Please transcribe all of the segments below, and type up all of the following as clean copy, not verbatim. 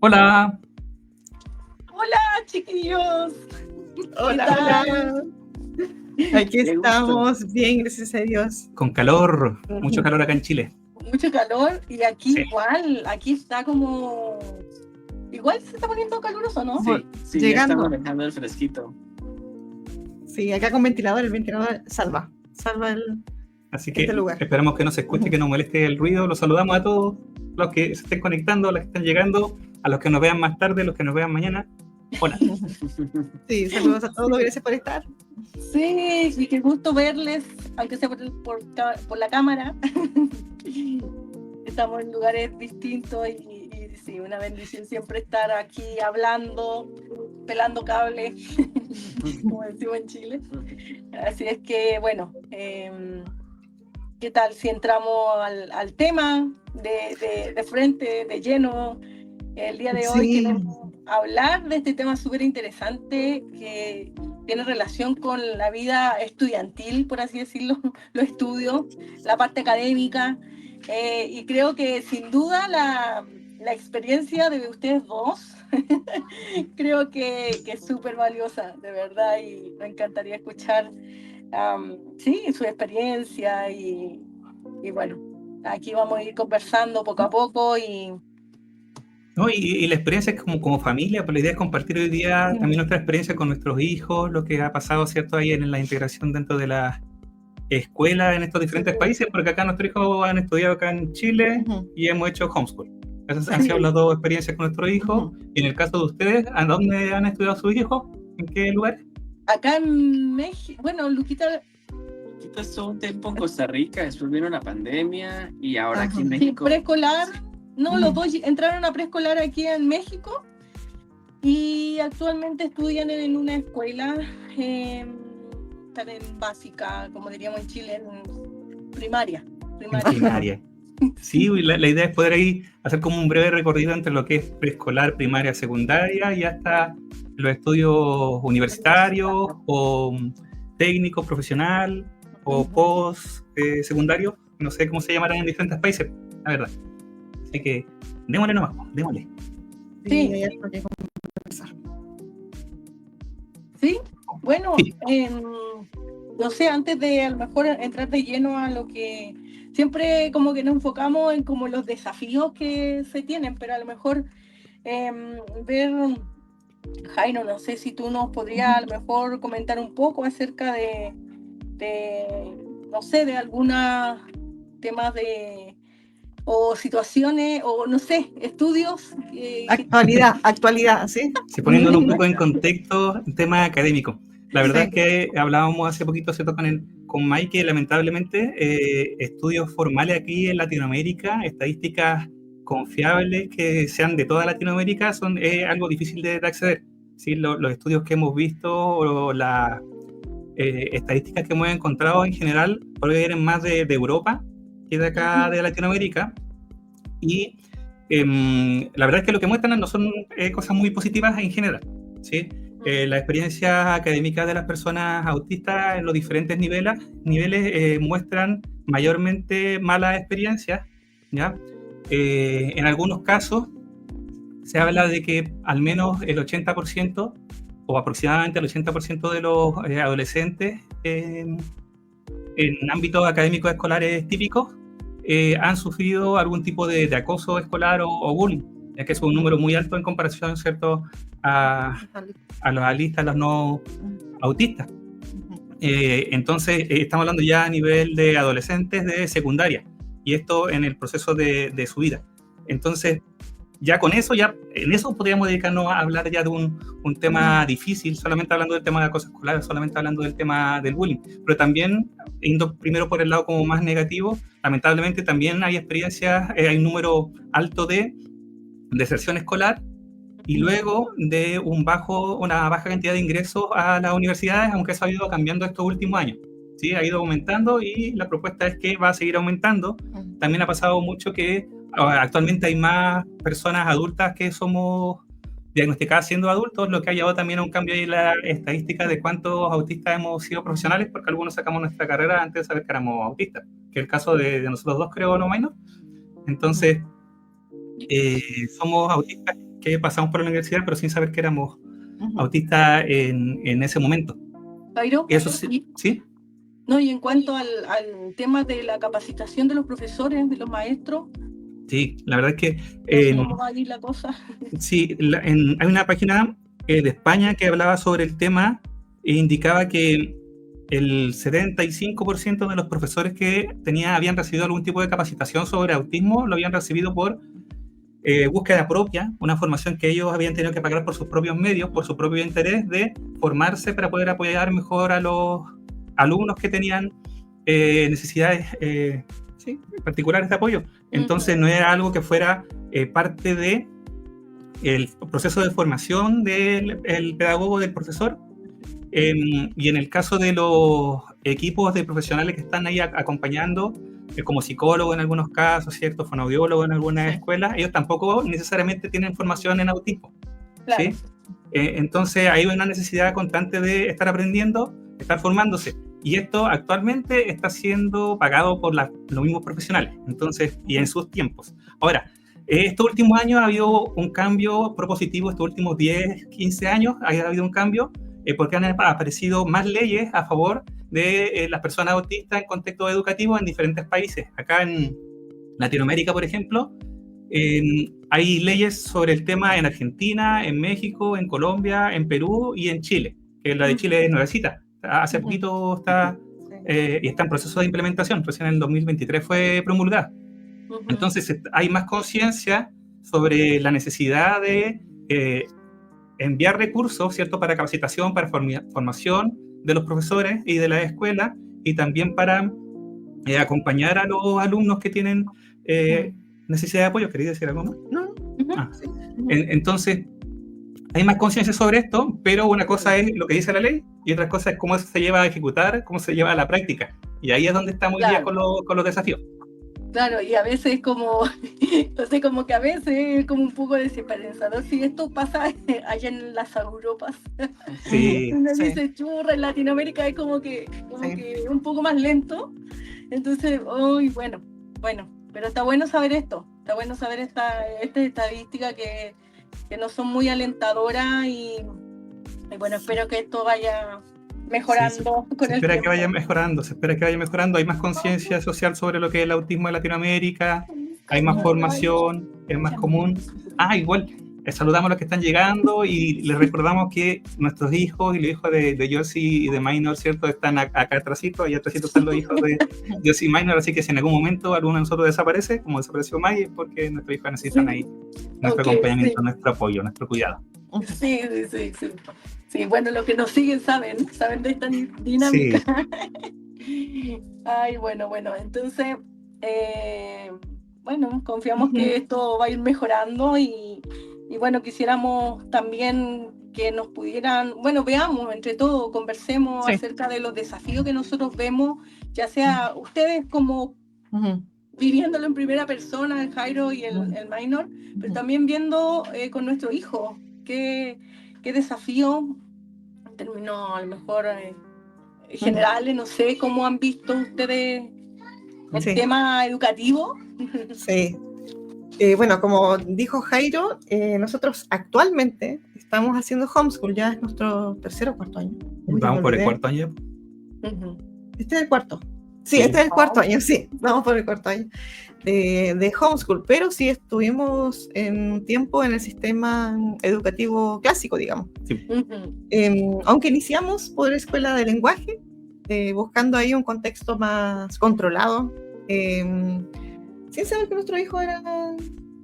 Hola, Hola, chiquillos. Hola, ¿Qué tal? hola. Aquí Qué estamos, bien, gracias a Dios. con calor, mucho calor acá en Chile. Mucho calor y aquí Sí. igual, aquí está como... Igual se está poniendo caluroso, ¿no? Sí, ya Llegando. estamos dejando el fresquito. Sí, acá con ventilador, el ventilador salva el... Así que Este lugar. esperamos que no se escuche, que no moleste el ruido. Los saludamos a todos los que se estén conectando, a los que están llegando, a los que nos vean más tarde, a los que nos vean mañana. Hola. Sí, saludos a todos, gracias por estar. Sí, y qué gusto verles, aunque sea por la cámara. Estamos en lugares distintos y sí, una bendición siempre estar aquí hablando, pelando cables, como decimos en Chile. Así es que, bueno, ¿qué tal si entramos al tema de frente, de lleno? El día de hoy Sí. queremos hablar de este tema súper interesante que tiene relación con la vida estudiantil, por así decirlo, los estudios, la parte académica, y creo que sin duda la experiencia de ustedes dos creo que es súper valiosa, de verdad, y me encantaría escuchar sí, su experiencia y bueno, aquí vamos a ir conversando poco a poco y No, y la experiencia es como familia, pues la idea es compartir hoy día también nuestra experiencia con nuestros hijos, lo que ha pasado, ¿cierto?, ahí en la integración dentro de la escuela en estos diferentes países, porque acá nuestros hijos han estudiado acá en Chile y hemos hecho homeschool. Esas han sido las dos experiencias con nuestros hijos. Y en el caso de ustedes, ¿a dónde han estudiado sus hijos? ¿En qué lugares? acá en México, bueno, Luquita, Luquita estuvo un tiempo en Costa Rica, después vino la pandemia y ahora aquí en Ajá. sí, México. preescolar, no, los dos entraron a preescolar aquí en México y actualmente estudian en una escuela, están en básica, como diríamos en Chile, en primaria. Primaria. Sí, y la idea es poder ahí hacer como un breve recorrido entre lo que es preescolar, primaria, secundaria y hasta los estudios universitarios o técnico, profesional o post secundario, no sé cómo se llamarán en diferentes países, la verdad. Así que démosle nomás, démosle. Sí. hay algo que conversar. Sí, bueno, Sí. no sé, antes de a lo mejor entrar de lleno a lo que siempre como que nos enfocamos en como los desafíos que se tienen, pero a lo mejor ver, Jairo, no sé si tú nos podrías a lo mejor comentar un poco acerca de no sé, de algunos temas o situaciones, o no sé, estudios. Actualidad, ¿sí? Sí, poniéndolo un poco en contexto, en tema académico. La verdad es que hablábamos hace poquito, ¿cierto?, con Mike, que lamentablemente estudios formales aquí en Latinoamérica, estadísticas confiables que sean de toda Latinoamérica, son algo difícil de acceder. ¿Sí? Los estudios que hemos visto o las estadísticas que hemos encontrado en general provienen más de Europa que de acá de Latinoamérica. Y la verdad es que lo que muestran no son cosas muy positivas en general, ¿sí? Las experiencias académicas de las personas autistas en los diferentes niveles muestran mayormente malas experiencias, ¿ya? En algunos casos se habla de que al menos el 80% o aproximadamente el 80% de los adolescentes en ámbitos académicos escolares típicos han sufrido algún tipo de acoso escolar o bullying, ya que es un número muy alto en comparación, ¿cierto?, a los autistas, a los no autistas. Entonces, estamos hablando ya a nivel de adolescentes de secundaria, y esto en el proceso de su vida. Entonces, ya con eso, ya en eso podríamos dedicarnos a hablar ya de un tema difícil, solamente hablando del tema de acoso escolar, solamente hablando del tema del bullying, pero también, yendo primero por el lado como más negativo, lamentablemente también hay experiencias, hay un número alto de deserción escolar y luego de una baja cantidad de ingresos a las universidades, aunque eso ha ido cambiando estos últimos años. ¿Sí? Ha ido aumentando y la propuesta es que va a seguir aumentando. También ha pasado mucho que actualmente hay más personas adultas que somos diagnosticadas siendo adultos, lo que ha llevado también a un cambio en la estadística de cuántos autistas hemos sido profesionales, porque algunos sacamos nuestra carrera antes de saber que éramos autistas, que es el caso de nosotros dos, creo, no menos. Entonces, somos autistas que que pasamos por la universidad, pero sin saber que éramos Ujú. autistas en ese momento. Jairo, Eso sí, ¿sí? no, y en cuanto al tema de la capacitación de los profesores, de los maestros, Sí, la verdad es que no sé cómo va a ir la cosa. sí, hay una página de España que hablaba sobre el tema e indicaba que el 75% de los profesores que habían recibido algún tipo de capacitación sobre autismo lo habían recibido por búsqueda propia, una formación que ellos habían tenido que pagar por sus propios medios, por su propio interés de formarse para poder apoyar mejor a los alumnos que tenían necesidades sí, particulares de apoyo. Entonces no era algo que fuera parte de el proceso de formación del pedagogo, del profesor. Y en el caso de los equipos de profesionales que están ahí acompañando, como psicólogo en algunos casos, ¿cierto? Fonoaudiólogo en algunas escuelas, ellos tampoco necesariamente tienen formación en autismo. Claro. ¿Sí? Entonces hay una necesidad constante de estar aprendiendo, estar formándose. Y esto actualmente está siendo pagado por los mismos profesionales, entonces, y en sus tiempos. Ahora, estos últimos años ha habido un cambio propositivo, estos últimos 10, 15 años ha habido un cambio, porque han aparecido más leyes a favor de las personas autistas en contexto educativo en diferentes países. Acá en Latinoamérica, por ejemplo, hay leyes sobre el tema en Argentina, en México, en Colombia, en Perú y en Chile, que la de Chile es nuevecita. Hace poquito está, y está en proceso de implementación, recién en el 2023 fue promulgada. Entonces hay más conciencia sobre la necesidad de enviar recursos, ¿cierto?, para capacitación, para formación de los profesores y de la escuela, y también para acompañar a los alumnos que tienen necesidad de apoyo. ¿Querías decir algo más? No. Sí. Entonces, hay más conciencia sobre esto, pero una cosa es lo que dice la ley y otra cosa es cómo eso se lleva a ejecutar, cómo se lleva a la práctica. Y ahí es donde estamos hoy día con los desafíos. Claro, y a veces como, no sé, como que a veces es como un poco desesperanzador. Si esto pasa allá en las Europas, sí, uno dice churra, en Latinoamérica es como que un poco más lento. Entonces, bueno, pero está bueno saber esto, está bueno saber esta estadística que no son muy alentadoras y bueno, espero que esto vaya mejorando con el tiempo. Se espera que vaya mejorando, hay más conciencia social sobre lo que es el autismo en Latinoamérica, hay más formación, es más común. Igual, saludamos a los que están llegando y les recordamos que nuestros hijos y los hijos de Josie y de Minor, ¿cierto?, están acá atrásito, allá atrásito están los hijos de Josie y Minor, así que si en algún momento alguno de nosotros desaparece, como desapareció May, es porque nuestros hijos necesitan ahí nuestro acompañamiento, nuestro apoyo, nuestro cuidado. Sí, bueno, los que nos siguen saben de esta dinámica. Sí. Bueno, entonces, bueno, confiamos que esto va a ir mejorando y bueno, quisiéramos también que nos pudieran, bueno, veamos entre todos, conversemos acerca de los desafíos que nosotros vemos, ya sea ustedes como viviéndolo en primera persona, el Jairo y el Minor, pero también viendo con nuestro hijo qué desafío, en términos a lo mejor generales, no sé, cómo han visto ustedes el tema educativo. Sí. Bueno, como dijo Jairo, nosotros actualmente estamos haciendo homeschool, ya es nuestro tercer o cuarto año. Vamos por el cuarto año. Este es el cuarto. Sí, este es el cuarto año, sí, vamos por el cuarto año de homeschool, pero sí estuvimos en un tiempo en el sistema educativo clásico, digamos. Sí. Aunque iniciamos por escuela de lenguaje, buscando ahí un contexto más controlado, sin saber que nuestro hijo era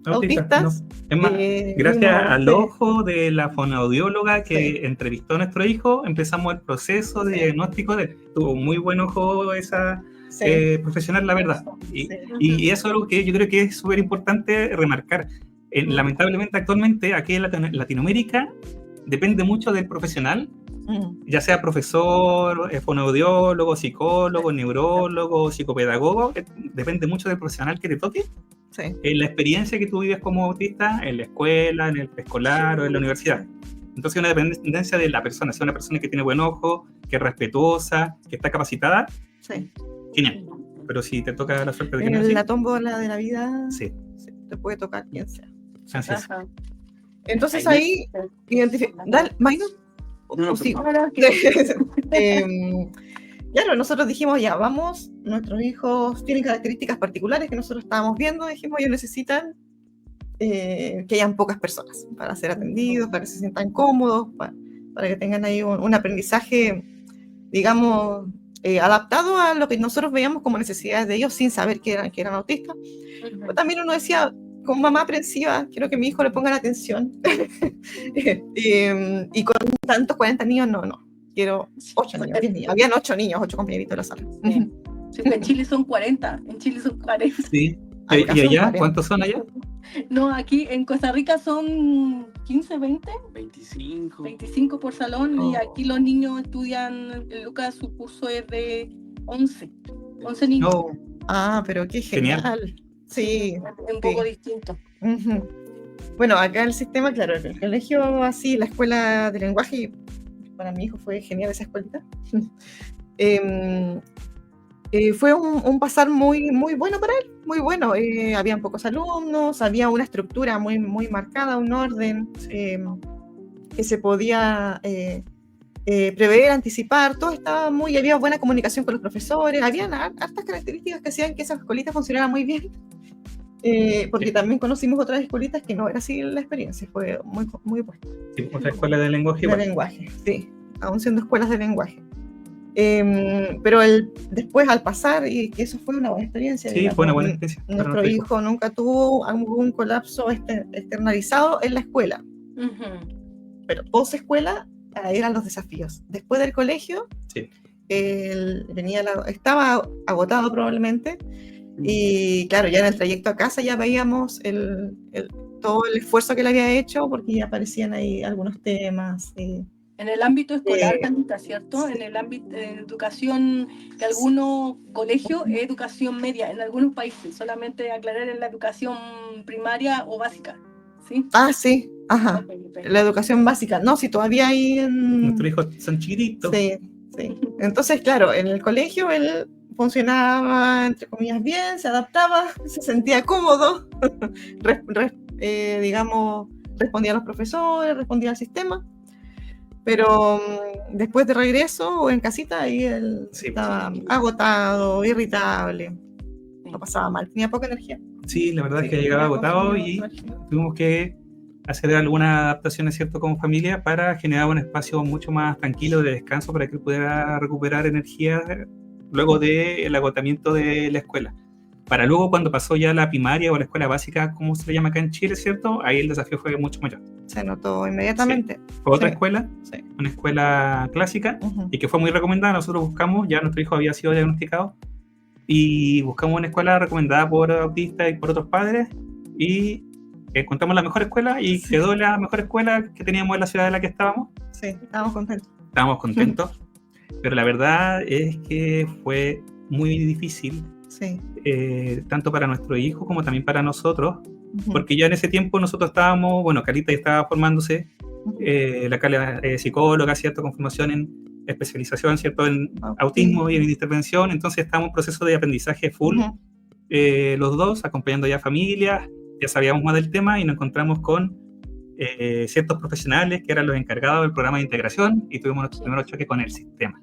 autista. No. Es más, gracias al ojo de la fonoaudióloga que entrevistó a nuestro hijo, empezamos el proceso de diagnóstico. Tuvo muy buen ojo esa profesional, la verdad. Y eso es algo que yo creo que es súper importante remarcar. Lamentablemente, actualmente, aquí en Latinoamérica, depende mucho del profesional, ya sea profesor, fonoaudiólogo, psicólogo, neurólogo, psicopedagogo, depende mucho del profesional que te toque. La experiencia que tú vives como autista en la escuela, en el preescolar o en la universidad. Entonces, una dependencia de la persona, sea una persona que tiene buen ojo, que es respetuosa, que está capacitada. Genial. Pero si te toca la suerte de que en no es así, la tómbola de la vida, te puede tocar quien sea. Así es. Ajá. Entonces ahí dale, Mayno. No, Sí. Ahora que- Claro, nosotros dijimos, ya, vamos, nuestros hijos tienen características particulares que nosotros estábamos viendo, dijimos, ellos necesitan que hayan pocas personas para ser atendidos, para que se sientan cómodos, para que tengan ahí un aprendizaje, digamos, adaptado a lo que nosotros veíamos como necesidades de ellos sin saber que eran autistas. Pero también uno decía, como mamá aprensiva, quiero que mi hijo le pongan atención. Y con tantos 40 niños, no. Quiero 8 niños, 10 niños. Habían 8 niños, 8 compañeritos en la sala. Sí. Sí, en Chile son 40. En Chile son 40. Sí. Acá ¿Y son allá? 40. ¿Cuántos son allá? No, aquí en Costa Rica son 15, 20, 25. 25 por salón y Oh. aquí los niños estudian, Lucas, su curso es de 11 niños. No. Ah, pero qué Genial. genial. Sí. Es un poco Sí. distinto. Ujú. Bueno, acá el sistema, claro, el colegio así, la escuela de lenguaje, para mi hijo fue genial esa escuelita. Fue un pasar muy, muy bueno para él, muy bueno. Habían pocos alumnos, había una estructura muy, muy marcada, un orden que se podía prever, anticipar, todo estaba muy, había buena comunicación con los profesores, habían hartas características que hacían que esa escuelita funcionara muy bien. Porque también conocimos otras escuelitas que no era así la experiencia, fue muy, muy buena. Sí, otra escuela de lenguaje. De igual. lenguaje, sí, aún siendo escuelas de lenguaje. Pero después al pasar, y que eso fue una buena experiencia. Sí, digamos, fue una buena experiencia para nuestro nuestro hijo. hijo nunca tuvo algún colapso externalizado en la escuela, Ujú. pero post escuela eran los desafíos. Después del colegio, Sí. estaba agotado probablemente, y claro, ya en el trayecto a casa ya veíamos todo el esfuerzo que él había hecho, porque ya aparecían ahí algunos temas. En el ámbito escolar, Eh, Tanita, ¿cierto? sí. En el ámbito de educación, que algunos colegios es educación media, en algunos países, solamente aclarar en la educación primaria o básica, ¿sí? Ah, sí, ajá. Ok. La educación básica. No, si todavía hay Nuestros hijos son chiquititos. Sí, sí. Entonces, claro, en el colegio él funcionaba, entre comillas, bien, se adaptaba, se sentía cómodo, digamos, respondía a los profesores, respondía al sistema, pero después de regreso o en casita, ahí él Sí, estaba sí. agotado, irritable, lo pasaba mal, tenía poca energía. Sí, la verdad Sí, es que llegaba tenía agotado consumido y energía. tuvimos que hacer algunas adaptaciones, ¿cierto?, como familia para generar un espacio mucho más tranquilo de descanso para que él pudiera recuperar energía luego del agotamiento de la escuela. Para luego, cuando pasó ya la primaria o la escuela básica, como se le llama acá en Chile, ¿cierto?, ahí el desafío fue mucho mayor. Se notó inmediatamente. Fue otra Sí. escuela, Sí. una escuela clásica, Ujú. y que fue muy recomendada. Nosotros buscamos, ya nuestro hijo había sido diagnosticado, y buscamos una escuela recomendada por autistas y por otros padres, y encontramos la mejor escuela, y Sí. quedó la mejor escuela que teníamos en la ciudad en la que estábamos. Sí, estábamos contentos. Estábamos contentos, pero la verdad es que fue muy difícil, Sí. tanto para nuestro hijo como también para nosotros, Ujú. porque ya en ese tiempo nosotros estábamos, bueno, Carita ya estaba formándose, Ujú. la Carla psicóloga, ¿cierto?, con formación en especialización, ¿cierto?, en Autismo. autismo y en intervención. Entonces estábamos en proceso de aprendizaje full, Ujú. los dos, acompañando ya familias, ya sabíamos más del tema y nos encontramos con ciertos profesionales que eran los encargados del programa de integración, y tuvimos nuestro primer choque con el sistema,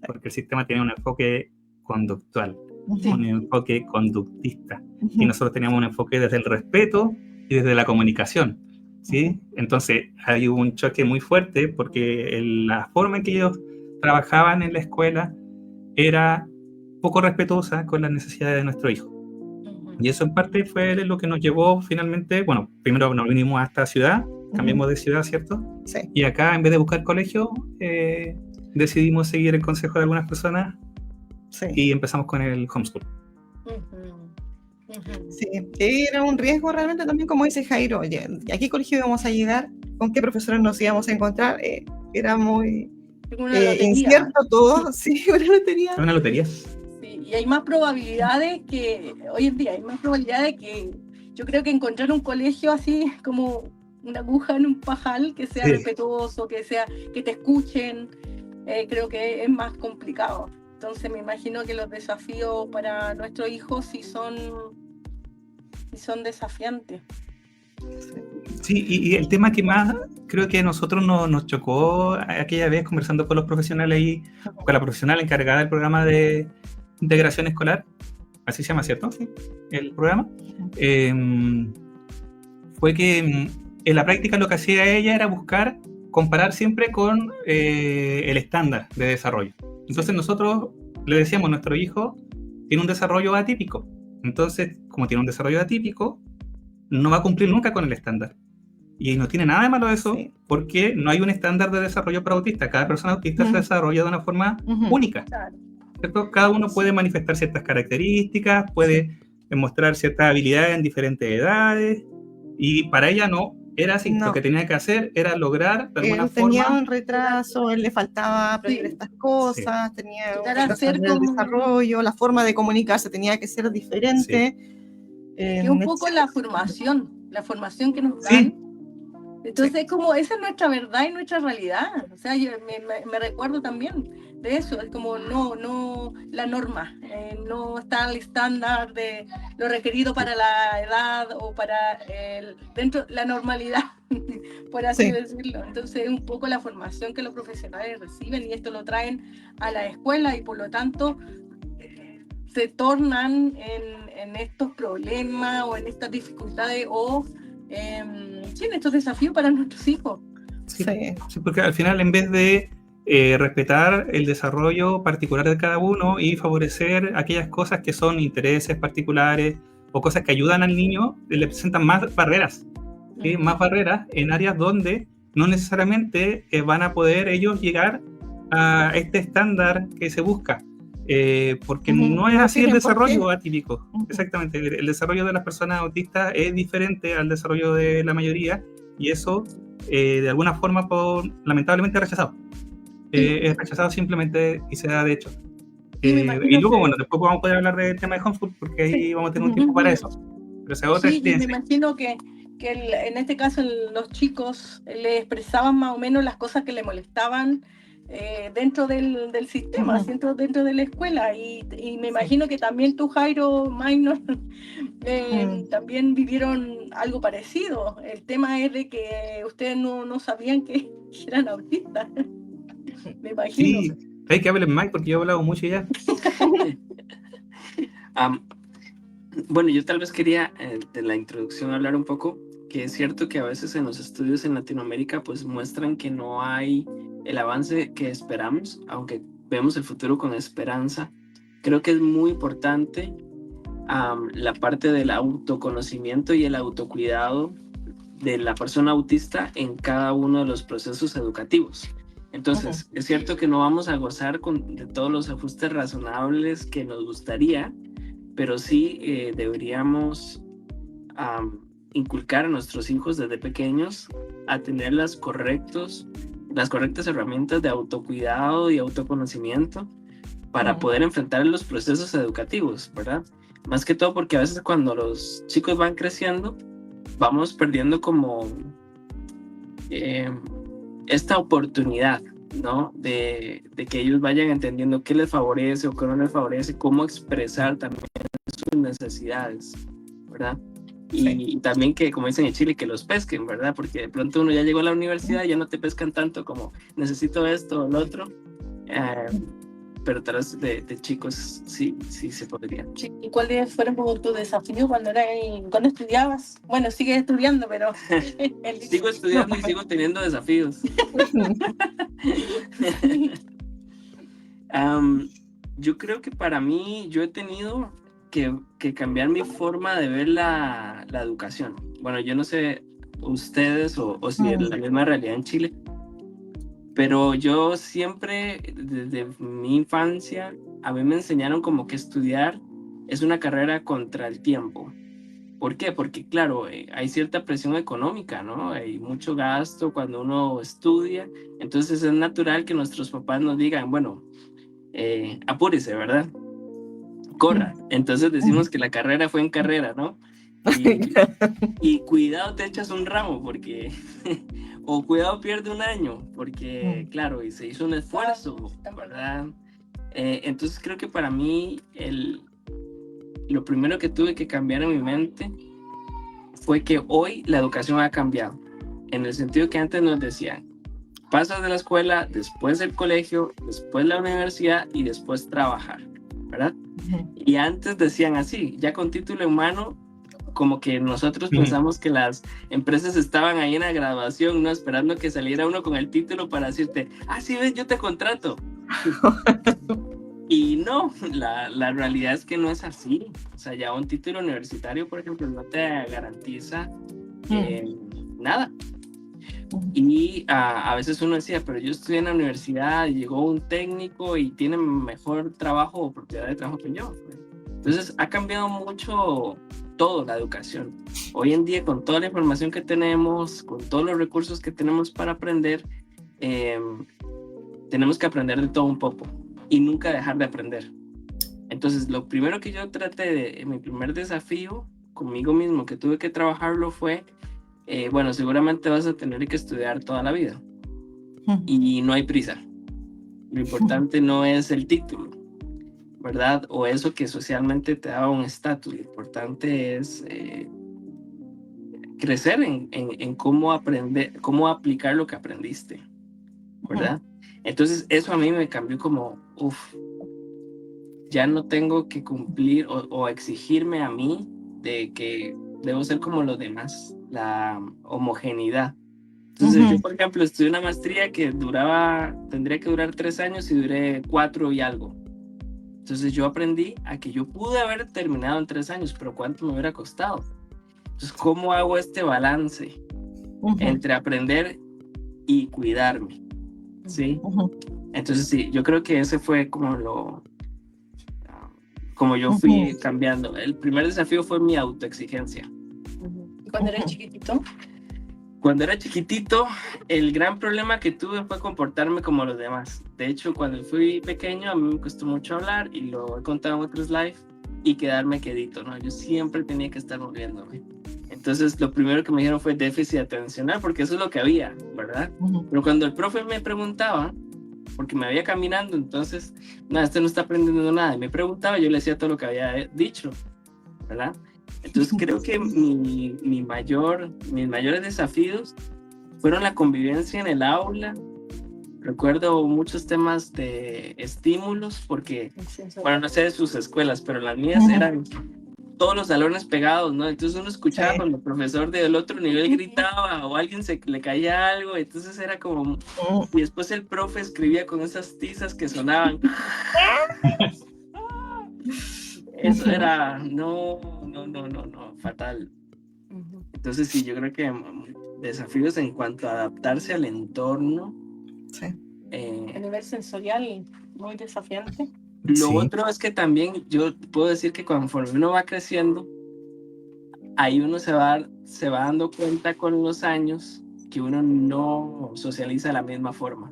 porque el sistema tiene un enfoque conductual, Ujú. un enfoque conductista, Ujú. y nosotros teníamos un enfoque desde el respeto y desde la comunicación, ¿sí? Entonces hay un choque muy fuerte porque la forma en que ellos trabajaban en la escuela era poco respetuosa con las necesidades de nuestro hijo. Y eso en parte fue lo que nos llevó finalmente, bueno, primero nos vinimos a esta ciudad, cambiamos de ciudad, ¿cierto? Sí. Y acá, en vez de buscar colegio, decidimos seguir el consejo de algunas personas Sí. y empezamos con el homeschool. Sí, era un riesgo realmente también, como dice Jairo. Oye, ¿a qué colegio íbamos a llegar? ¿Con qué profesores nos íbamos a encontrar? Era muy Una lotería. incierto todo. Sí, una lotería. Es una lotería. Sí, y hay más probabilidades que, hoy en día, hay más probabilidades que, yo creo que encontrar un colegio así como una aguja en un pajal, que sea Sí. respetuoso, que te escuchen, creo que es más complicado. Entonces me imagino que los desafíos para nuestros hijos sí son desafiantes. Sí, y el tema que más creo que a nosotros nos chocó aquella vez conversando con los profesionales ahí, con la profesional encargada del programa de integración escolar, así se llama, ¿cierto? Sí. El programa, fue que en la práctica lo que hacía ella era buscar comparar siempre con el estándar de desarrollo. Entonces nosotros le decíamos, nuestro hijo tiene un desarrollo atípico. Entonces, como tiene un desarrollo atípico, no va a cumplir nunca con el estándar. Y no tiene nada de malo eso, Sí. porque no hay un estándar de desarrollo para autistas. Cada persona autista se desarrolla de una forma única. Claro. ¿Cierto? Cada uno puede manifestar ciertas características, puede mostrar ciertas habilidades en diferentes edades, y para ella no era así. No. Lo que tenía que hacer era lograr de alguna Él tenía forma. un retraso, él le faltaba aprender Sí. estas cosas, tenía un Llegar a retraso ser en el como- desarrollo, la forma de comunicarse tenía que ser diferente. Que un poco la formación que nos dan. Sí. Entonces, es como, esa es nuestra verdad y nuestra realidad. O sea, yo me recuerdo también de eso. Es como, no la norma, no está el estándar de lo requerido para la edad o para dentro la normalidad, por así decirlo. Entonces, es un poco la formación que los profesionales reciben y esto lo traen a la escuela y por lo tanto se tornan en estos problemas o en estas dificultades o en estos desafíos para nuestros hijos. Sí, porque al final, en vez de respetar el desarrollo particular de cada uno y favorecer aquellas cosas que son intereses particulares o cosas que ayudan al niño, le presentan más barreras, ¿sí? Más barreras en áreas donde no necesariamente van a poder ellos llegar a este estándar que se busca. Porque no es así el desarrollo atípico. Exactamente, el desarrollo de las personas autistas es diferente al desarrollo de la mayoría, y eso de alguna forma lamentablemente rechazado. Es rechazado simplemente y se da de hecho. Y luego, bueno, después vamos a poder hablar del tema de homeschool, porque ahí vamos a tener un tiempo para eso. Pero esa es otra experiencia. Y me imagino que en este caso los chicos le expresaban más o menos las cosas que le molestaban dentro del sistema, dentro de la escuela, y me imagino que también tú, Jairo Minor, también vivieron algo parecido. El tema es de que ustedes no sabían que eran autistas, me imagino. Sí, hay que hablar más porque yo he hablado mucho ya. Bueno, yo tal vez quería de la introducción hablar un poco, que es cierto que a veces en los estudios en Latinoamérica pues muestran que no hay el avance que esperamos, aunque vemos el futuro con esperanza. Creo que es muy importante la parte del autoconocimiento y el autocuidado de la persona autista en cada uno de los procesos educativos. Entonces, es cierto que no vamos a gozar de todos los ajustes razonables que nos gustaría, pero sí deberíamos inculcar a nuestros hijos desde pequeños a tener las correctas herramientas de autocuidado y autoconocimiento para poder enfrentar los procesos educativos, ¿verdad? Más que todo porque a veces cuando los chicos van creciendo, vamos perdiendo como esta oportunidad, ¿no? De que ellos vayan entendiendo qué les favorece o qué no les favorece, cómo expresar también sus necesidades, ¿verdad? Y también que, como dicen en Chile, que los pesquen, ¿verdad? Porque de pronto uno ya llegó a la universidad y ya no te pescan tanto como necesito esto o lo otro, pero tal vez de chicos sí se podría. ¿Y cuáles fueron tus desafíos cuando estudiabas? Bueno, sigues estudiando, pero... Sigo estudiando y sigo teniendo desafíos. Yo creo que para mí, yo he tenido que cambiar mi forma de ver la educación. Bueno, yo no sé ustedes o si es la misma realidad en Chile, pero yo siempre, desde mi infancia, a mí me enseñaron como que estudiar es una carrera contra el tiempo. ¿Por qué? Porque, claro, hay cierta presión económica, ¿no? Hay mucho gasto cuando uno estudia, entonces es natural que nuestros papás nos digan, bueno, apúrese, ¿verdad? Corra. Entonces decimos que la carrera fue en carrera, ¿no? Y cuidado te echas un ramo, porque... o cuidado pierde un año, porque, claro, y se hizo un esfuerzo, ¿verdad? Entonces creo que para mí lo primero que tuve que cambiar en mi mente fue que hoy la educación ha cambiado, en el sentido que antes nos decían, pasas de la escuela, después el colegio, después la universidad y después trabajar, ¿verdad? Y antes decían así, ya con título en mano, como que nosotros pensamos que las empresas estaban ahí en la graduación, ¿no? Esperando que saliera uno con el título para decirte, sí, ves, yo te contrato. Y no, la realidad es que no es así. O sea, ya un título universitario, por ejemplo, no te garantiza nada. Y a veces uno decía, pero yo estudié en la universidad y llegó un técnico y tiene mejor trabajo o propiedad de trabajo que yo. Entonces ha cambiado mucho todo la educación. Hoy en día, con toda la información que tenemos, con todos los recursos que tenemos para aprender, tenemos que aprender de todo un poco y nunca dejar de aprender. Entonces, lo primero que yo mi primer desafío conmigo mismo que tuve que trabajarlo fue, bueno, seguramente vas a tener que estudiar toda la vida y no hay prisa. Lo importante no es el título, ¿verdad? O eso que socialmente te da un estatus. Lo importante es crecer en cómo aprender, cómo aplicar lo que aprendiste, ¿verdad? Entonces, eso a mí me cambió como, ya no tengo que cumplir o exigirme a mí de que debo ser como los demás, la homogeneidad. Entonces, yo, por ejemplo, estudié una maestría que tendría que durar 3 años y duré 4 y algo. Entonces, yo aprendí a que yo pude haber terminado en 3 años, pero ¿cuánto me hubiera costado? Entonces, ¿cómo hago este balance entre aprender y cuidarme? ¿Sí? Entonces, sí, yo creo que ese fue como yo fui cambiando. El primer desafío fue mi autoexigencia. ¿Y cuando eres chiquitito? Cuando era chiquitito, el gran problema que tuve fue comportarme como los demás. De hecho, cuando fui pequeño, a mí me costó mucho hablar, y lo he contado en otros live, y quedarme quedito, ¿no? Yo siempre tenía que estar moviéndome. Entonces, lo primero que me dijeron fue déficit atencional, porque eso es lo que había, ¿verdad? Pero cuando el profe me preguntaba, porque me había caminando, entonces, este no está aprendiendo nada, y me preguntaba, yo le decía todo lo que había dicho, ¿verdad? Entonces creo que mis mayores desafíos fueron la convivencia en el aula. Recuerdo muchos temas de estímulos, porque, bueno, no sé de sus escuelas, pero las mías eran todos los salones pegados, ¿no? Entonces uno escuchaba cuando el profesor del otro nivel gritaba o a alguien le caía algo, entonces era como... Y después el profe escribía con esas tizas que sonaban. Eso era... No, fatal. Entonces sí, yo creo que desafíos en cuanto a adaptarse al entorno. Sí. A nivel sensorial, muy desafiante. Lo otro es que también yo puedo decir que conforme uno va creciendo, ahí uno se va dando cuenta con los años que uno no socializa de la misma forma.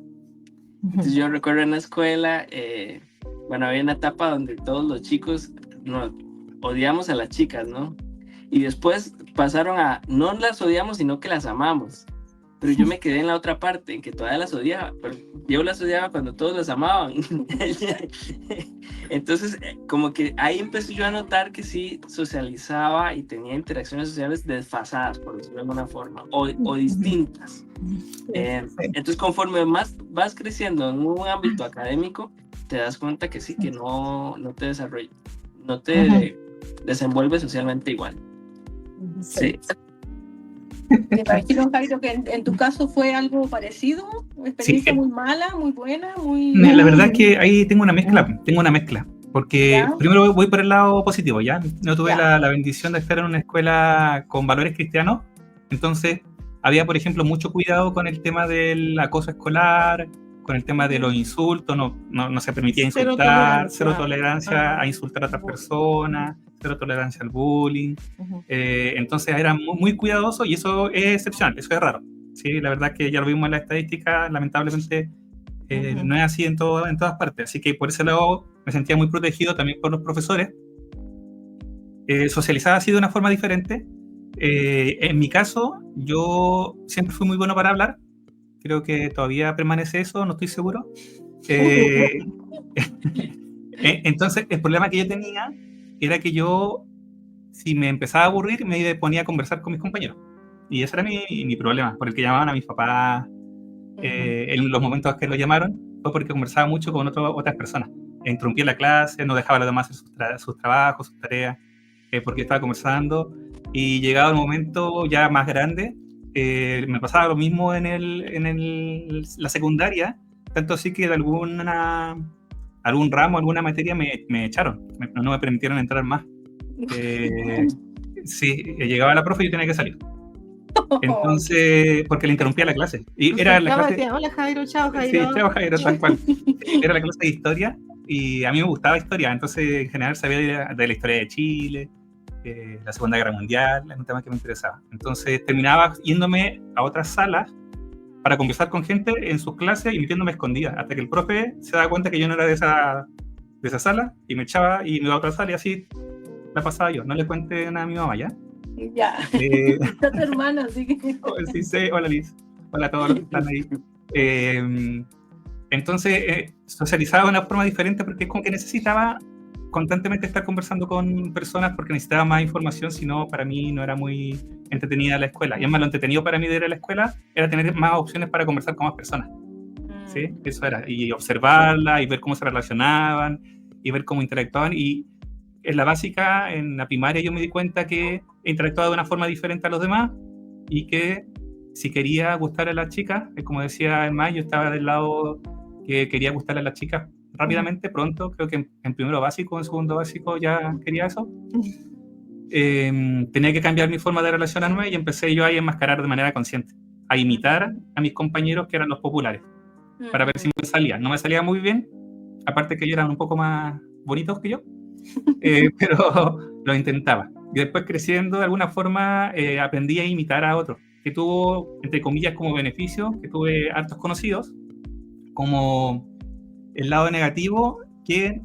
Entonces yo recuerdo en la escuela, bueno, había una etapa donde todos los chicos odiamos a las chicas, ¿no? Y después pasaron a, no las odiamos, sino que las amamos. Pero yo me quedé en la otra parte, en que todavía las odiaba, pero yo las odiaba cuando todos las amaban. Entonces, como que ahí empecé yo a notar que sí socializaba y tenía interacciones sociales desfasadas, por decirlo de alguna forma, o distintas. Entonces, conforme más vas creciendo en un ámbito académico, te das cuenta que sí, que no te desarrollas, no te desenvuelves socialmente igual. Sí. Me imagino, Jairo, que en tu caso fue algo parecido, una experiencia muy mala, muy buena, muy... La verdad es que ahí tengo una mezcla, porque primero voy por el lado positivo, ¿ya? Yo tuve la bendición de estar en una escuela con valores cristianos, entonces había, por ejemplo, mucho cuidado con el tema del acoso escolar, con el tema de los insultos, no se permitía insultar, cero tolerancia a insultar a otras personas, cero tolerancia al bullying. Entonces era muy cuidadoso, y eso es excepcional, eso es raro. Sí, la verdad que ya lo vimos en la estadística, lamentablemente no es así en todas partes. Así que por ese lado me sentía muy protegido también por los profesores. Socializaba así de una forma diferente. En mi caso, yo siempre fui muy bueno para hablar. Creo que todavía permanece eso, no estoy seguro. Entonces, el problema que yo tenía era que yo si me empezaba a aburrir, me ponía a conversar con mis compañeros. Y ese era mi problema, por el que llamaban a mis papás en los momentos que lo llamaron, fue porque conversaba mucho con otras personas. Interrumpía la clase, no dejaba a los demás hacer sus trabajos, sus tareas, porque estaba conversando. Y llegado el momento ya más grande, me pasaba lo mismo en la secundaria, tanto así que de algún ramo, alguna materia me echaron, no me permitieron entrar más. Sí, llegaba la profe y yo tenía que salir. Entonces, porque le interrumpía la clase. Y era la clase... Hola Jairo, chao Jairo. Sí, chao Jairo, tal cual. Era la clase de historia y a mí me gustaba historia, entonces en general sabía de la historia de Chile, la Segunda Guerra Mundial, era un tema que me interesaba. Entonces terminaba yéndome a otras salas para conversar con gente en sus clases y metiéndome escondida, hasta que el profe se daba cuenta que yo no era de esa sala y me echaba y me iba a otra sala y así la pasaba yo. No le cuente nada a mi mamá, ¿ya? Ya. Está tu hermano, así que... Sí, sí, hola Liz. Hola a todos los que están ahí. Entonces, socializaba de una forma diferente porque es como que necesitaba constantemente estar conversando con personas porque necesitaba más información, si no, para mí no era muy entretenida la escuela. Y además, lo entretenido para mí de ir a la escuela era tener más opciones para conversar con más personas. ¿Sí? Eso era. Y observarlas, y ver cómo se relacionaban, y ver cómo interactuaban. Y en la básica, en la primaria, yo me di cuenta que interactuaba de una forma diferente a los demás y que si quería gustar a las chicas, como decía el May, yo estaba del lado que quería gustar a las chicas rápidamente, pronto, creo que en primero básico, en segundo básico ya quería eso. Tenía que cambiar mi forma de relacionarme y empecé yo ahí a enmascarar de manera consciente, a imitar a mis compañeros que eran los populares, para ver si me salía. No me salía muy bien, aparte que ellos eran un poco más bonitos que yo, pero lo intentaba. Y después creciendo, de alguna forma, aprendí a imitar a otros, que tuvo, entre comillas, como beneficio, que tuve hartos conocidos, como el lado negativo, que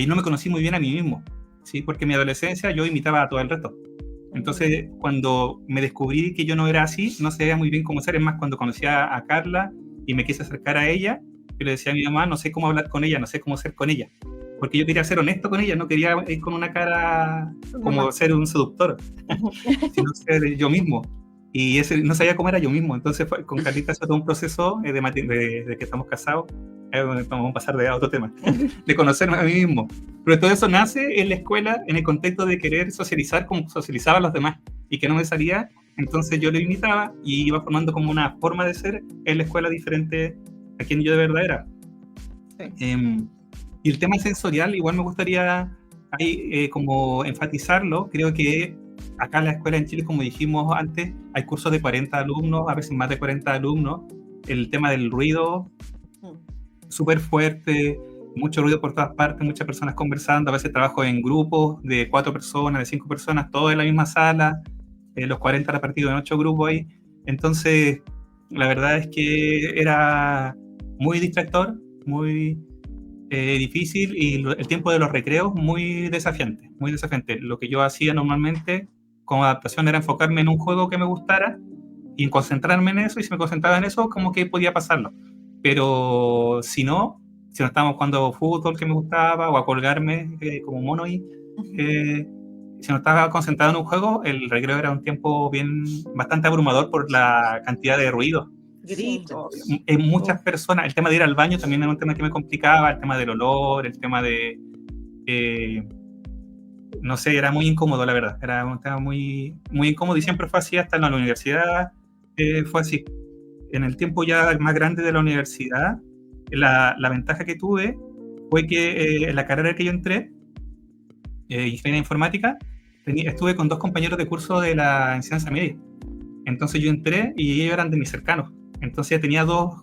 no me conocí muy bien a mí mismo, ¿sí? Porque en mi adolescencia yo imitaba a todo el resto. Entonces, cuando me descubrí que yo no era así, no sabía muy bien cómo ser. Es más, cuando conocí a Carla y me quise acercar a ella, yo le decía a mi mamá, no sé cómo hablar con ella, no sé cómo ser con ella. Porque yo quería ser honesto con ella, no quería ir con una cara como ser un seductor, sino ser yo mismo. Y no sabía cómo era yo mismo. Entonces, con Carlita hizo todo un proceso de que estamos casados. Vamos a pasar a otro tema, de conocerme a mí mismo. Pero todo eso nace en la escuela, en el contexto de querer socializar como socializaba a los demás, y que no me salía, entonces yo lo imitaba y iba formando como una forma de ser en la escuela diferente a quien yo de verdad era. Sí. Y el tema sensorial, igual me gustaría ahí, como enfatizarlo. Creo que acá en la escuela en Chile, como dijimos antes, hay cursos de 40 alumnos, a veces más de 40 alumnos. El tema del ruido, súper fuerte, mucho ruido por todas partes, muchas personas conversando, a veces trabajo en grupos de 4 personas, de 5 personas, todos en la misma sala, los 40 repartidos en 8 grupos ahí. Entonces, la verdad es que era muy distractor, muy difícil, y el tiempo de los recreos muy desafiante, muy desafiante. Lo que yo hacía normalmente como adaptación era enfocarme en un juego que me gustara y concentrarme en eso, y si me concentraba en eso, como que podía pasarlo. Pero si no estábamos jugando fútbol que me gustaba, o a colgarme como mono y si no estaba concentrado en un juego, el recreo era un tiempo bastante abrumador por la cantidad de ruido. Gritos. En muchas personas, el tema de ir al baño también era un tema que me complicaba, el tema del olor, el tema de no sé, era muy incómodo, la verdad, era un tema muy, muy incómodo, y siempre fue así. Hasta en la universidad fue así. En el tiempo ya más grande de la universidad, la ventaja que tuve fue que en la carrera que yo entré, ingeniería informática, estuve con 2 compañeros de curso de la enseñanza media. Entonces yo entré y ellos eran de mis cercanos. Entonces ya tenía 2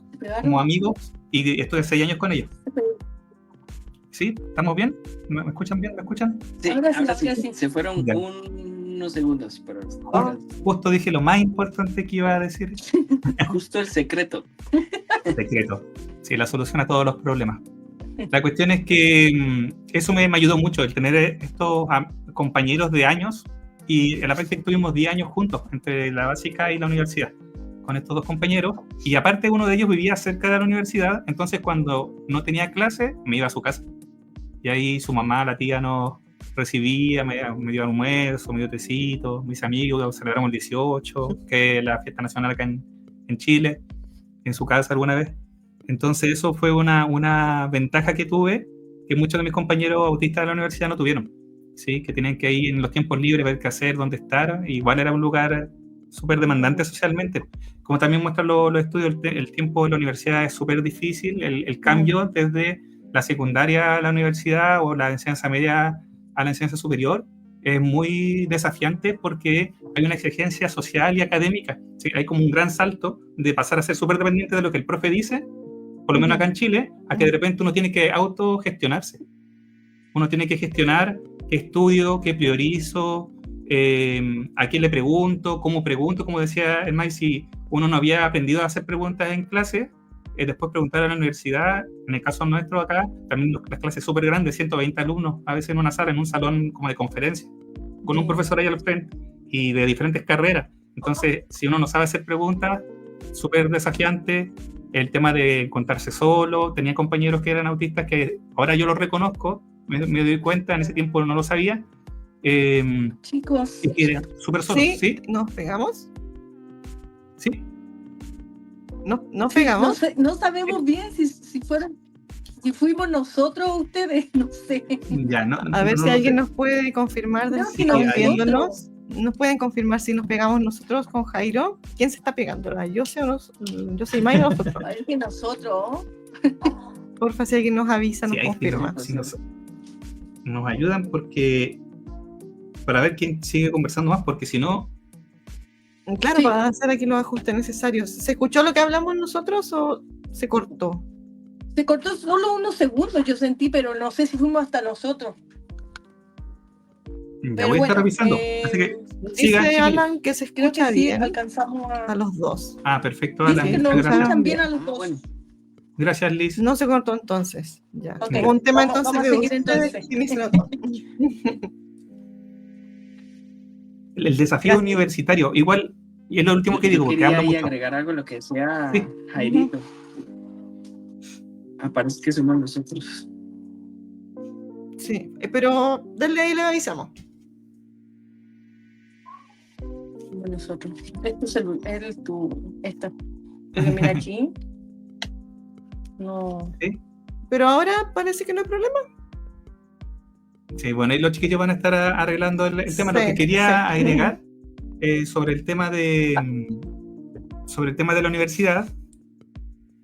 como amigos y estuve 6 años con ellos. ¿Sí? ¿Estamos bien? ¿Me escuchan bien? ¿Me escuchan? Sí, ahora sí. Se fueron unos segundos, pero... Justo dije lo más importante que iba a decir. Justo el secreto. Secreto. Sí, la solución a todos los problemas. La cuestión es que eso me ayudó mucho, el tener estos compañeros de años, y en la práctica tuvimos 10 años juntos, entre la básica y la universidad, con estos 2 compañeros, y aparte uno de ellos vivía cerca de la universidad, entonces cuando no tenía clase, me iba a su casa. Y ahí su mamá, la tía, nos recibía, me dio almuerzo, me dio tecito, mis amigos celebramos el 18, que es la fiesta nacional acá en Chile, en su casa alguna vez. Entonces eso fue una ventaja que tuve, que muchos de mis compañeros autistas de la universidad no tuvieron, ¿sí? Que tenían que ir en los tiempos libres, ver qué hacer, dónde estar. Igual era un lugar súper demandante socialmente. Como también muestran los estudios, el tiempo de la universidad es súper difícil, el cambio desde la secundaria a la universidad o la enseñanza media a la enseñanza superior es muy desafiante porque hay una exigencia social y académica. ¿Sí? Hay como un gran salto de pasar a ser súper dependiente de lo que el profe dice, por lo menos acá en Chile, a que de repente uno tiene que autogestionarse. Uno tiene que gestionar qué estudio, qué priorizo, a quién le pregunto, como decía el May, si uno no había aprendido a hacer preguntas en clase, después preguntar a la universidad. En el caso nuestro acá, también las clases súper grandes, 120 alumnos, a veces en una sala, en un salón como de conferencia, con un profesor ahí al frente, y de diferentes carreras. Entonces, si uno no sabe hacer preguntas, súper desafiante. El tema de contarse solo, tenía compañeros que eran autistas que ahora yo los reconozco, me doy cuenta, en ese tiempo no lo sabía. Chicos, que eran súper solos, ¿sí? ¿Nos pegamos? Sí. ¿Nos pegamos? No sabemos bien si fuimos nosotros o ustedes, no sé. Ya, A ver si alguien sé. nos puede confirmar No, si si estamos nosotros. viéndonos. ¿Nos pueden confirmar si nos pegamos nosotros con Jairo? ¿Quién se está pegando? ¿Yo sé o no? Yo soy May o nosotros. Parece que nosotros. Porfa, si alguien nos avisa, nos Sí, confirma. sí, nos ayudan porque para ver quién sigue conversando más, porque si no... Claro, Sí. para hacer aquí los ajustes necesarios. ¿Se escuchó lo que hablamos nosotros o se cortó? Se cortó solo unos segundos, yo sentí, pero no sé si fuimos hasta nosotros. Ya Pero voy a estar bueno, revisando. Así que Dice sigan, Alan que se creo que escucha sí, bien alcanzamos a los dos. Ah, perfecto, Dice Alan. que Muchas nos gracias. escuchan bien a los dos. Bueno, Gracias, Liz. No se cortó entonces. Ya. Ok, Hubo un tema vamos entonces a de seguir ustedes entonces. y me hice otro. El desafío Gracias. universitario, igual, y es lo último que yo digo, porque quería hablo ahí mucho. agregar algo a lo que decía Sí. Jairito. Parece que somos nosotros. Sí, pero dale ahí, le avisamos. Nosotros. Este es esta. Porque mira aquí. No. Pero ahora parece que no hay problema. Sí, bueno, y los chiquillos van a estar arreglando el tema. Lo Sí, que quería sí. agregar sobre el tema de la universidad,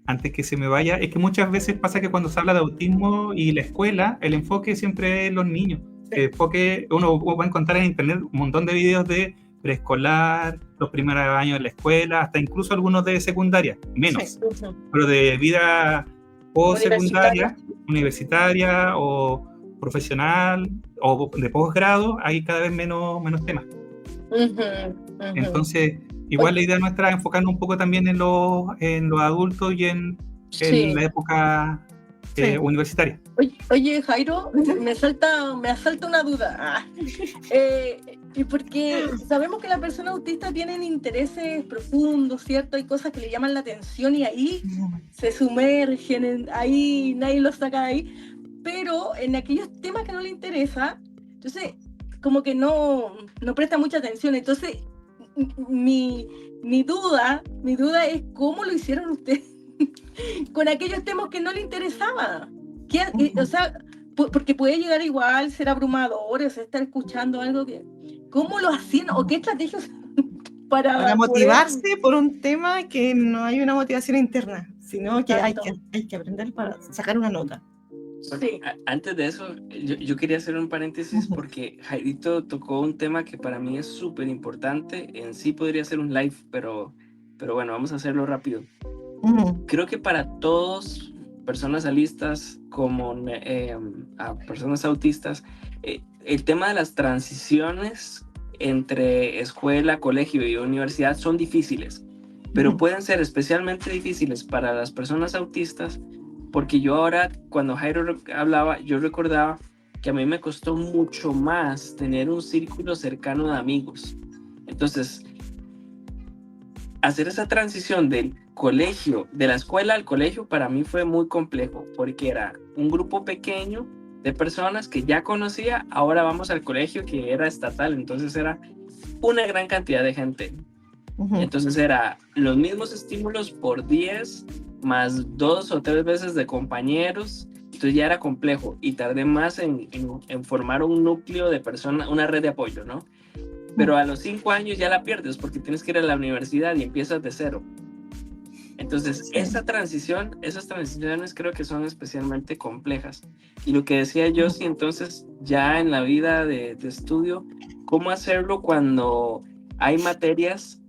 antes que se me vaya, es que muchas veces pasa que cuando se habla de autismo y la escuela, el enfoque siempre es los niños. El enfoque, uno va a encontrar en internet un montón de videos de preescolar, los primeros años de la escuela, hasta incluso algunos de secundaria, menos, Sí. pero de vida postsecundaria, universitaria o profesional o de posgrado, hay cada vez menos temas. Entonces, igual la idea nuestra es enfocarnos un poco también en los adultos y en la época universitaria. Oye, Jairo, me asalta una duda. Y porque sabemos que las personas autistas tienen intereses profundos, ¿cierto? Hay cosas que le llaman la atención y ahí se sumergen, ahí nadie los saca de ahí. Pero en aquellos temas que no le interesa, entonces como que no presta mucha atención. Entonces, mi duda es cómo lo hicieron ustedes con aquellos temas que no le interesaba. O sea, porque puede llegar igual, ser abrumador, o sea, estar escuchando algo que... ¿Cómo lo hacían o qué estrategias para motivarse por un tema que no hay una motivación interna, sino que hay que aprender para sacar una nota? Sí. Antes de eso, yo quería hacer un paréntesis porque Jairito tocó un tema que para mí es súper importante. En sí podría ser un live, pero bueno, vamos a hacerlo rápido. Creo que para todos, personas alistas como a personas autistas, el tema de las transiciones entre escuela, colegio y universidad son difíciles, pero pueden ser especialmente difíciles para las personas autistas, porque yo ahora, cuando Jairo hablaba, yo recordaba que a mí me costó mucho más tener un círculo cercano de amigos. Entonces, hacer esa transición del colegio, de la escuela al colegio, para mí fue muy complejo, porque era un grupo pequeño de personas que ya conocía. Ahora vamos al colegio que era estatal, entonces era una gran cantidad de gente. Entonces era los mismos estímulos por 10, más 2 o 3 veces de compañeros. Entonces ya era complejo y tardé más en formar un núcleo de personas, una red de apoyo, ¿no? Pero a los 5 años ya la pierdes porque tienes que ir a la universidad y empiezas de cero. Entonces, esas transiciones creo que son especialmente complejas. Y lo que decía yo, sí, entonces ya en la vida de estudio, ¿cómo hacerlo cuando hay materias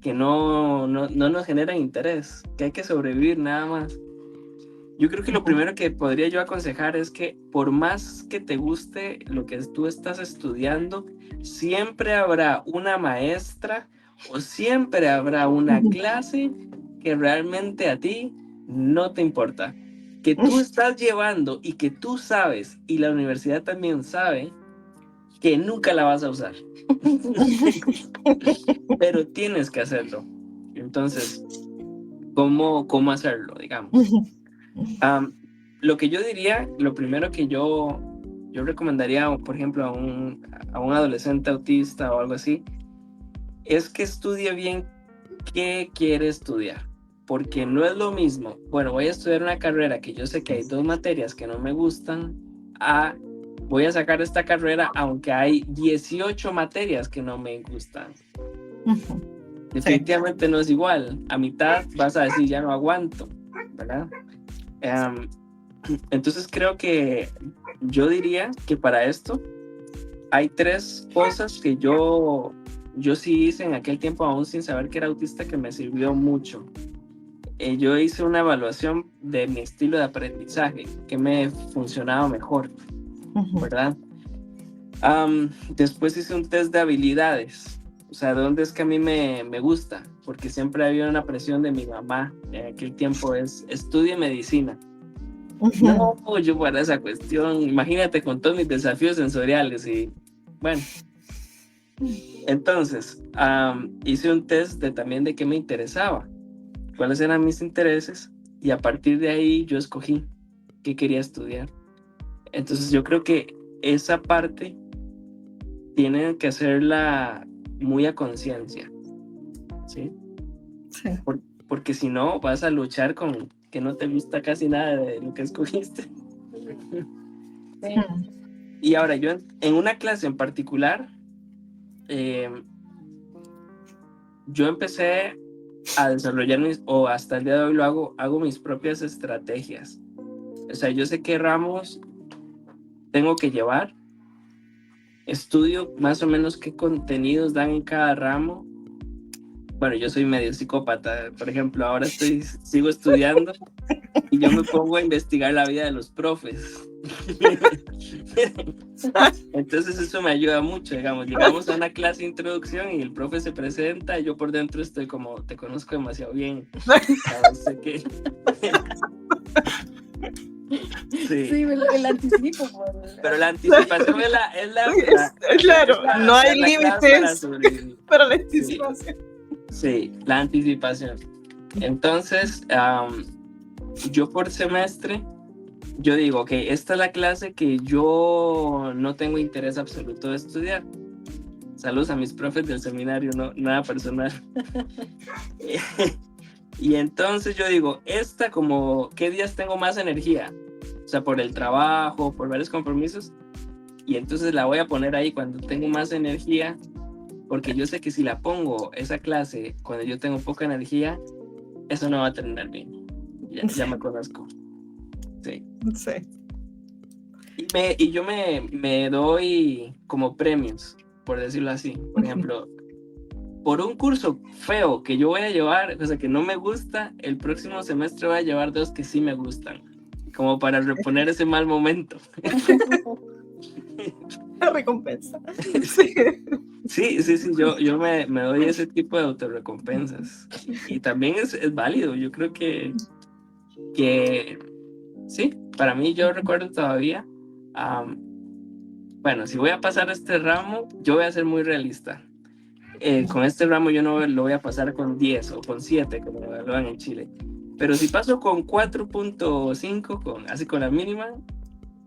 que no nos generan interés, que hay que sobrevivir nada más? Yo creo que lo primero que podría yo aconsejar es que por más que te guste lo que tú estás estudiando, siempre habrá una maestra o siempre habrá una clase que realmente a ti no te importa, que tú estás llevando y que tú sabes y la universidad también sabe que nunca la vas a usar. Pero tienes que hacerlo. Entonces, ¿cómo hacerlo, digamos? Lo que yo diría, lo primero que yo recomendaría, por ejemplo, a un adolescente autista o algo así, es que estudie bien qué quiere estudiar. Porque no es lo mismo, bueno, voy a estudiar una carrera que yo sé que hay 2 materias que no me gustan, voy a sacar esta carrera aunque hay 18 materias que no me gustan. Definitivamente no es igual. A mitad vas a decir, ya no aguanto, ¿verdad? Entonces creo que yo diría que para esto hay 3 cosas que yo sí hice en aquel tiempo, aún sin saber que era autista, que me sirvió mucho. Yo hice una evaluación de mi estilo de aprendizaje, que me funcionaba mejor, ¿verdad? Después hice un test de habilidades, o sea, ¿dónde es que a mí me gusta? Porque siempre había una presión de mi mamá en aquel tiempo, estudie medicina. No, yo para esa cuestión, imagínate con todos mis desafíos sensoriales y bueno. Entonces, hice un test también de qué me interesaba, cuáles eran mis intereses, y a partir de ahí yo escogí qué quería estudiar. Entonces yo creo que esa parte tienen que hacerla muy a conciencia, ¿sí? Sí. Porque si no vas a luchar con que no te gusta casi nada de lo que escogiste. Sí. Y ahora yo en una clase en particular, yo empecé a desarrollar o hasta el día de hoy lo hago mis propias estrategias. O sea, yo sé qué ramos tengo que llevar, estudio más o menos qué contenidos dan en cada ramo. Bueno, yo soy medio psicópata, por ejemplo, ahora sigo estudiando y yo me pongo a investigar la vida de los profes. Entonces eso me ayuda mucho, digamos, llegamos a una clase de introducción y el profe se presenta y yo por dentro estoy como, te conozco demasiado bien, no sé qué. Sí, el anticipo. Pero la anticipación claro, no hay límites para la anticipación. Sí, la anticipación. Entonces, yo por semestre, yo digo, ok, esta es la clase que yo no tengo interés absoluto de estudiar. Saludos a mis profes del seminario, no, nada personal. Y entonces yo digo, esta como, ¿qué días tengo más energía? O sea, por el trabajo, por varios compromisos. Y entonces la voy a poner ahí cuando tengo más energía, porque yo sé que si la pongo esa clase cuando yo tengo poca energía, eso no va a terminar bien. Ya me conozco. Sí. Sí. Y yo me doy como premios, por decirlo así. Por ejemplo, por un curso feo que yo voy a llevar, o sea, que no me gusta, el próximo semestre voy a llevar 2 que sí me gustan, como para reponer ese mal momento. La recompensa. Sí, yo me doy ese tipo de autorrecompensas. Y también es válido, yo creo que sí, para mí yo recuerdo todavía, bueno, si voy a pasar este ramo, yo voy a ser muy realista. Con este ramo yo no lo voy a pasar con 10 o con 7, como lo evalúan en Chile. Pero si paso con 4.5, así con la mínima,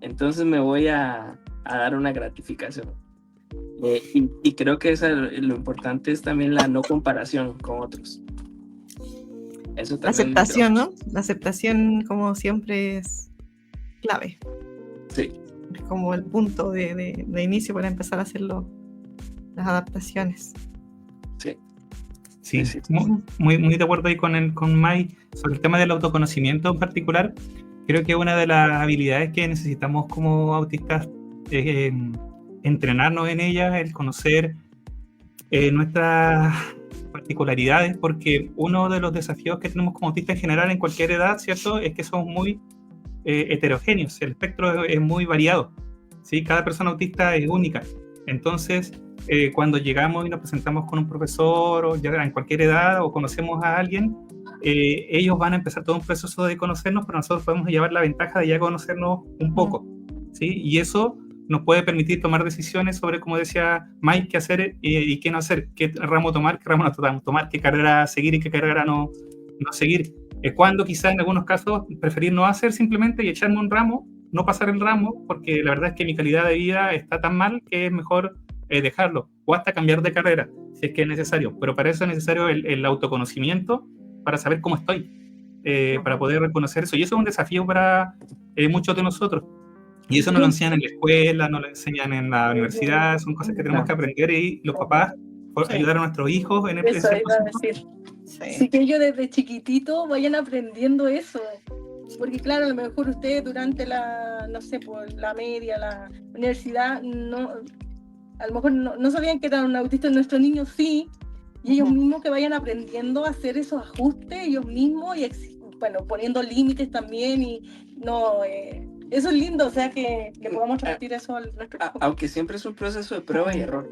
entonces me voy a dar una gratificación. Y creo que lo importante es también la no comparación con otros. Eso La también aceptación, ¿no? La aceptación, como siempre, es clave. Sí. Es como el punto de inicio para empezar a hacer las adaptaciones. Sí. Sí, Sí. muy de acuerdo ahí con Mike sobre el tema del autoconocimiento en particular. Creo que una de las habilidades que necesitamos como autistas es entrenarnos en ellas, el conocer nuestras particularidades, porque uno de los desafíos que tenemos como autistas en general en cualquier edad, ¿cierto?, es que somos muy heterogéneos, el espectro es muy variado, ¿sí? Cada persona autista es única. Entonces, cuando llegamos y nos presentamos con un profesor o ya en cualquier edad o conocemos a alguien, ellos van a empezar todo un proceso de conocernos, pero nosotros podemos llevar la ventaja de ya conocernos un poco, ¿sí? Y eso nos puede permitir tomar decisiones sobre, como decía Mike, qué hacer y qué no hacer, qué ramo tomar, qué ramo no tomar, qué carrera seguir y qué carrera no seguir. Cuando quizás en algunos casos preferir no hacer simplemente y echarme un ramo, no pasar el ramo, porque la verdad es que mi calidad de vida está tan mal que es mejor dejarlo, o hasta cambiar de carrera, si es que es necesario. Pero para eso es necesario el autoconocimiento, para saber cómo estoy, para poder reconocer eso. Y eso es un desafío para muchos de nosotros. Y eso no lo enseñan en la escuela, no lo enseñan en la universidad, son cosas que tenemos que aprender y los papás ayudar a nuestros hijos en eso ese iba a proceso. decir. Sí, que ellos desde chiquitito vayan aprendiendo eso. Porque claro, a lo mejor ustedes durante la media, la universidad, a lo mejor no sabían que eran un autista. Nuestros niños sí, y ellos mismos que vayan aprendiendo a hacer esos ajustes ellos mismos y poniendo límites también eso es lindo, o sea que podamos transmitir eso al respecto. Aunque siempre es un proceso de prueba y error,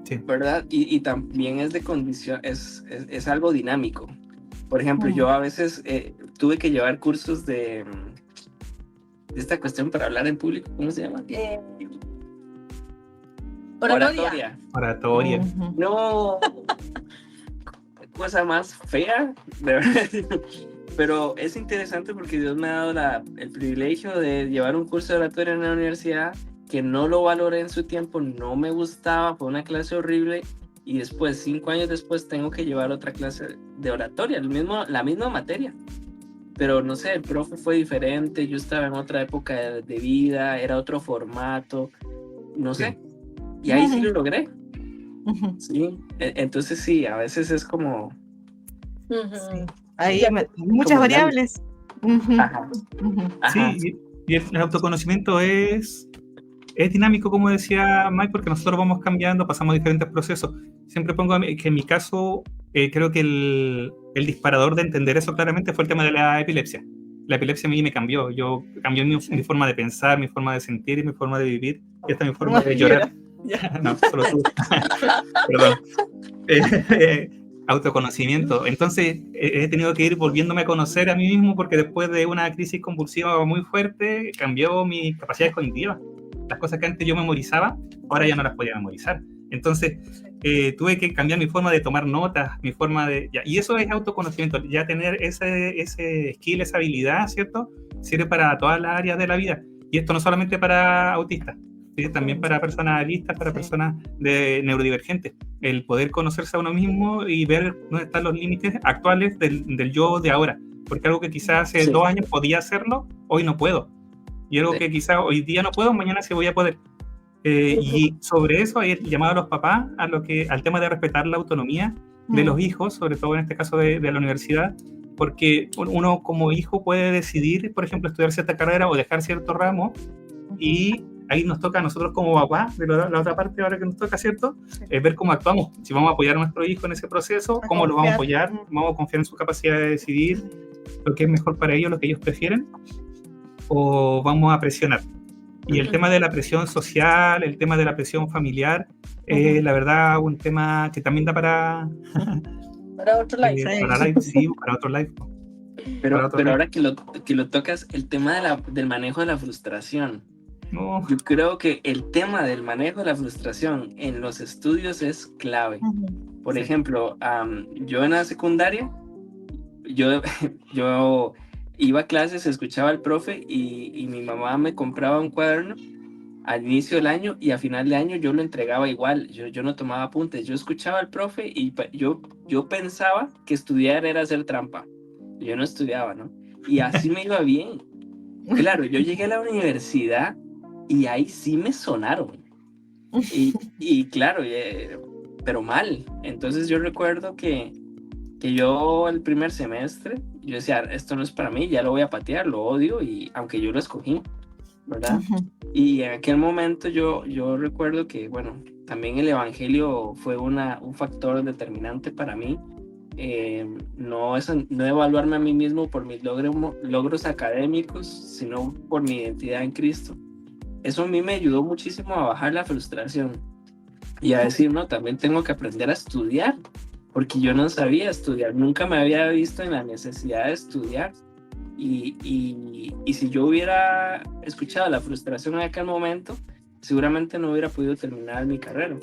sí, ¿verdad? Y también es de condición, es algo dinámico. Por ejemplo, yo a veces tuve que llevar cursos de esta cuestión para hablar en público, ¿cómo se llama? Oratoria. No, cosa más fea, de verdad. Pero es interesante porque Dios me ha dado el privilegio de llevar un curso de oratoria en la universidad que no lo valoré en su tiempo, no me gustaba, fue una clase horrible, y después, 5 años después, tengo que llevar otra clase de oratoria, la misma materia. Pero no sé, el profe fue diferente, yo estaba en otra época de vida, era otro formato, no sé. Y ahí sí lo logré. Sí, entonces sí, a veces es como... Sí. Hay muchas variables. Ajá. Sí, y el autoconocimiento es dinámico, como decía Mike, porque nosotros vamos cambiando, pasamos diferentes procesos. Siempre pongo que en mi caso, creo que el disparador de entender eso claramente fue el tema de la epilepsia. La epilepsia a mí me cambió. Cambió mi forma de pensar, mi forma de sentir y mi forma de vivir, y hasta mi forma de llorar. No, solo tú. Perdón. Autoconocimiento. Entonces he tenido que ir volviéndome a conocer a mí mismo, porque después de una crisis convulsiva muy fuerte cambió mis capacidades cognitivas. Las cosas que antes yo memorizaba, ahora ya no las podía memorizar. Entonces tuve que cambiar mi forma de tomar notas, mi forma de... y eso es autoconocimiento, ya tener ese skill, esa habilidad, ¿cierto? Sirve para todas las áreas de la vida. Y esto no solamente para autistas, ¿sí? También para personas autistas, para personas neurodivergentes. El poder conocerse a uno mismo y ver dónde están los límites actuales del yo de ahora. Porque algo que quizás hace 2 años podía hacerlo, hoy no puedo. Y algo que quizás hoy día no puedo, mañana sí voy a poder. Y sobre eso hay llamado a los papás al tema de respetar la autonomía de los hijos, sobre todo en este caso de la universidad, porque uno como hijo puede decidir, por ejemplo, estudiar cierta carrera o dejar cierto ramo, y ahí nos toca a nosotros como papás, de la otra parte ahora que nos toca, ¿cierto? Ver cómo actuamos, si vamos a apoyar a nuestro hijo en ese proceso, cómo lo vamos a apoyar, vamos a confiar en su capacidad de decidir lo que es mejor para ellos, lo que ellos prefieren, o vamos a presionar. Y el tema de la presión social, el tema de la presión familiar, la verdad, un tema que también da para otro live. Para otro live. Pero ahora que lo tocas, el tema del manejo de la frustración. No. Yo creo que el tema del manejo de la frustración en los estudios es clave. Por ejemplo, yo en la secundaria, yo iba a clases, escuchaba al profe y mi mamá me compraba un cuaderno al inicio del año y a final de año yo lo entregaba igual, yo no tomaba apuntes, yo escuchaba al profe y yo pensaba que estudiar era hacer trampa, yo no estudiaba, ¿no? Y así me iba bien. Claro, yo llegué a la universidad y ahí sí me sonaron. Y claro, pero mal. Entonces yo recuerdo que yo el primer semestre, yo decía, esto no es para mí, ya lo voy a patear, lo odio, y aunque yo lo escogí, ¿verdad? Y en aquel momento yo recuerdo que, bueno, también el evangelio fue un factor determinante para mí. No evaluarme a mí mismo por mis logros académicos, sino por mi identidad en Cristo. Eso a mí me ayudó muchísimo a bajar la frustración y a decir, no, también tengo que aprender a estudiar, porque yo no sabía estudiar, nunca me había visto en la necesidad de estudiar. Y si yo hubiera escuchado la frustración en aquel momento, seguramente no hubiera podido terminar mi carrera.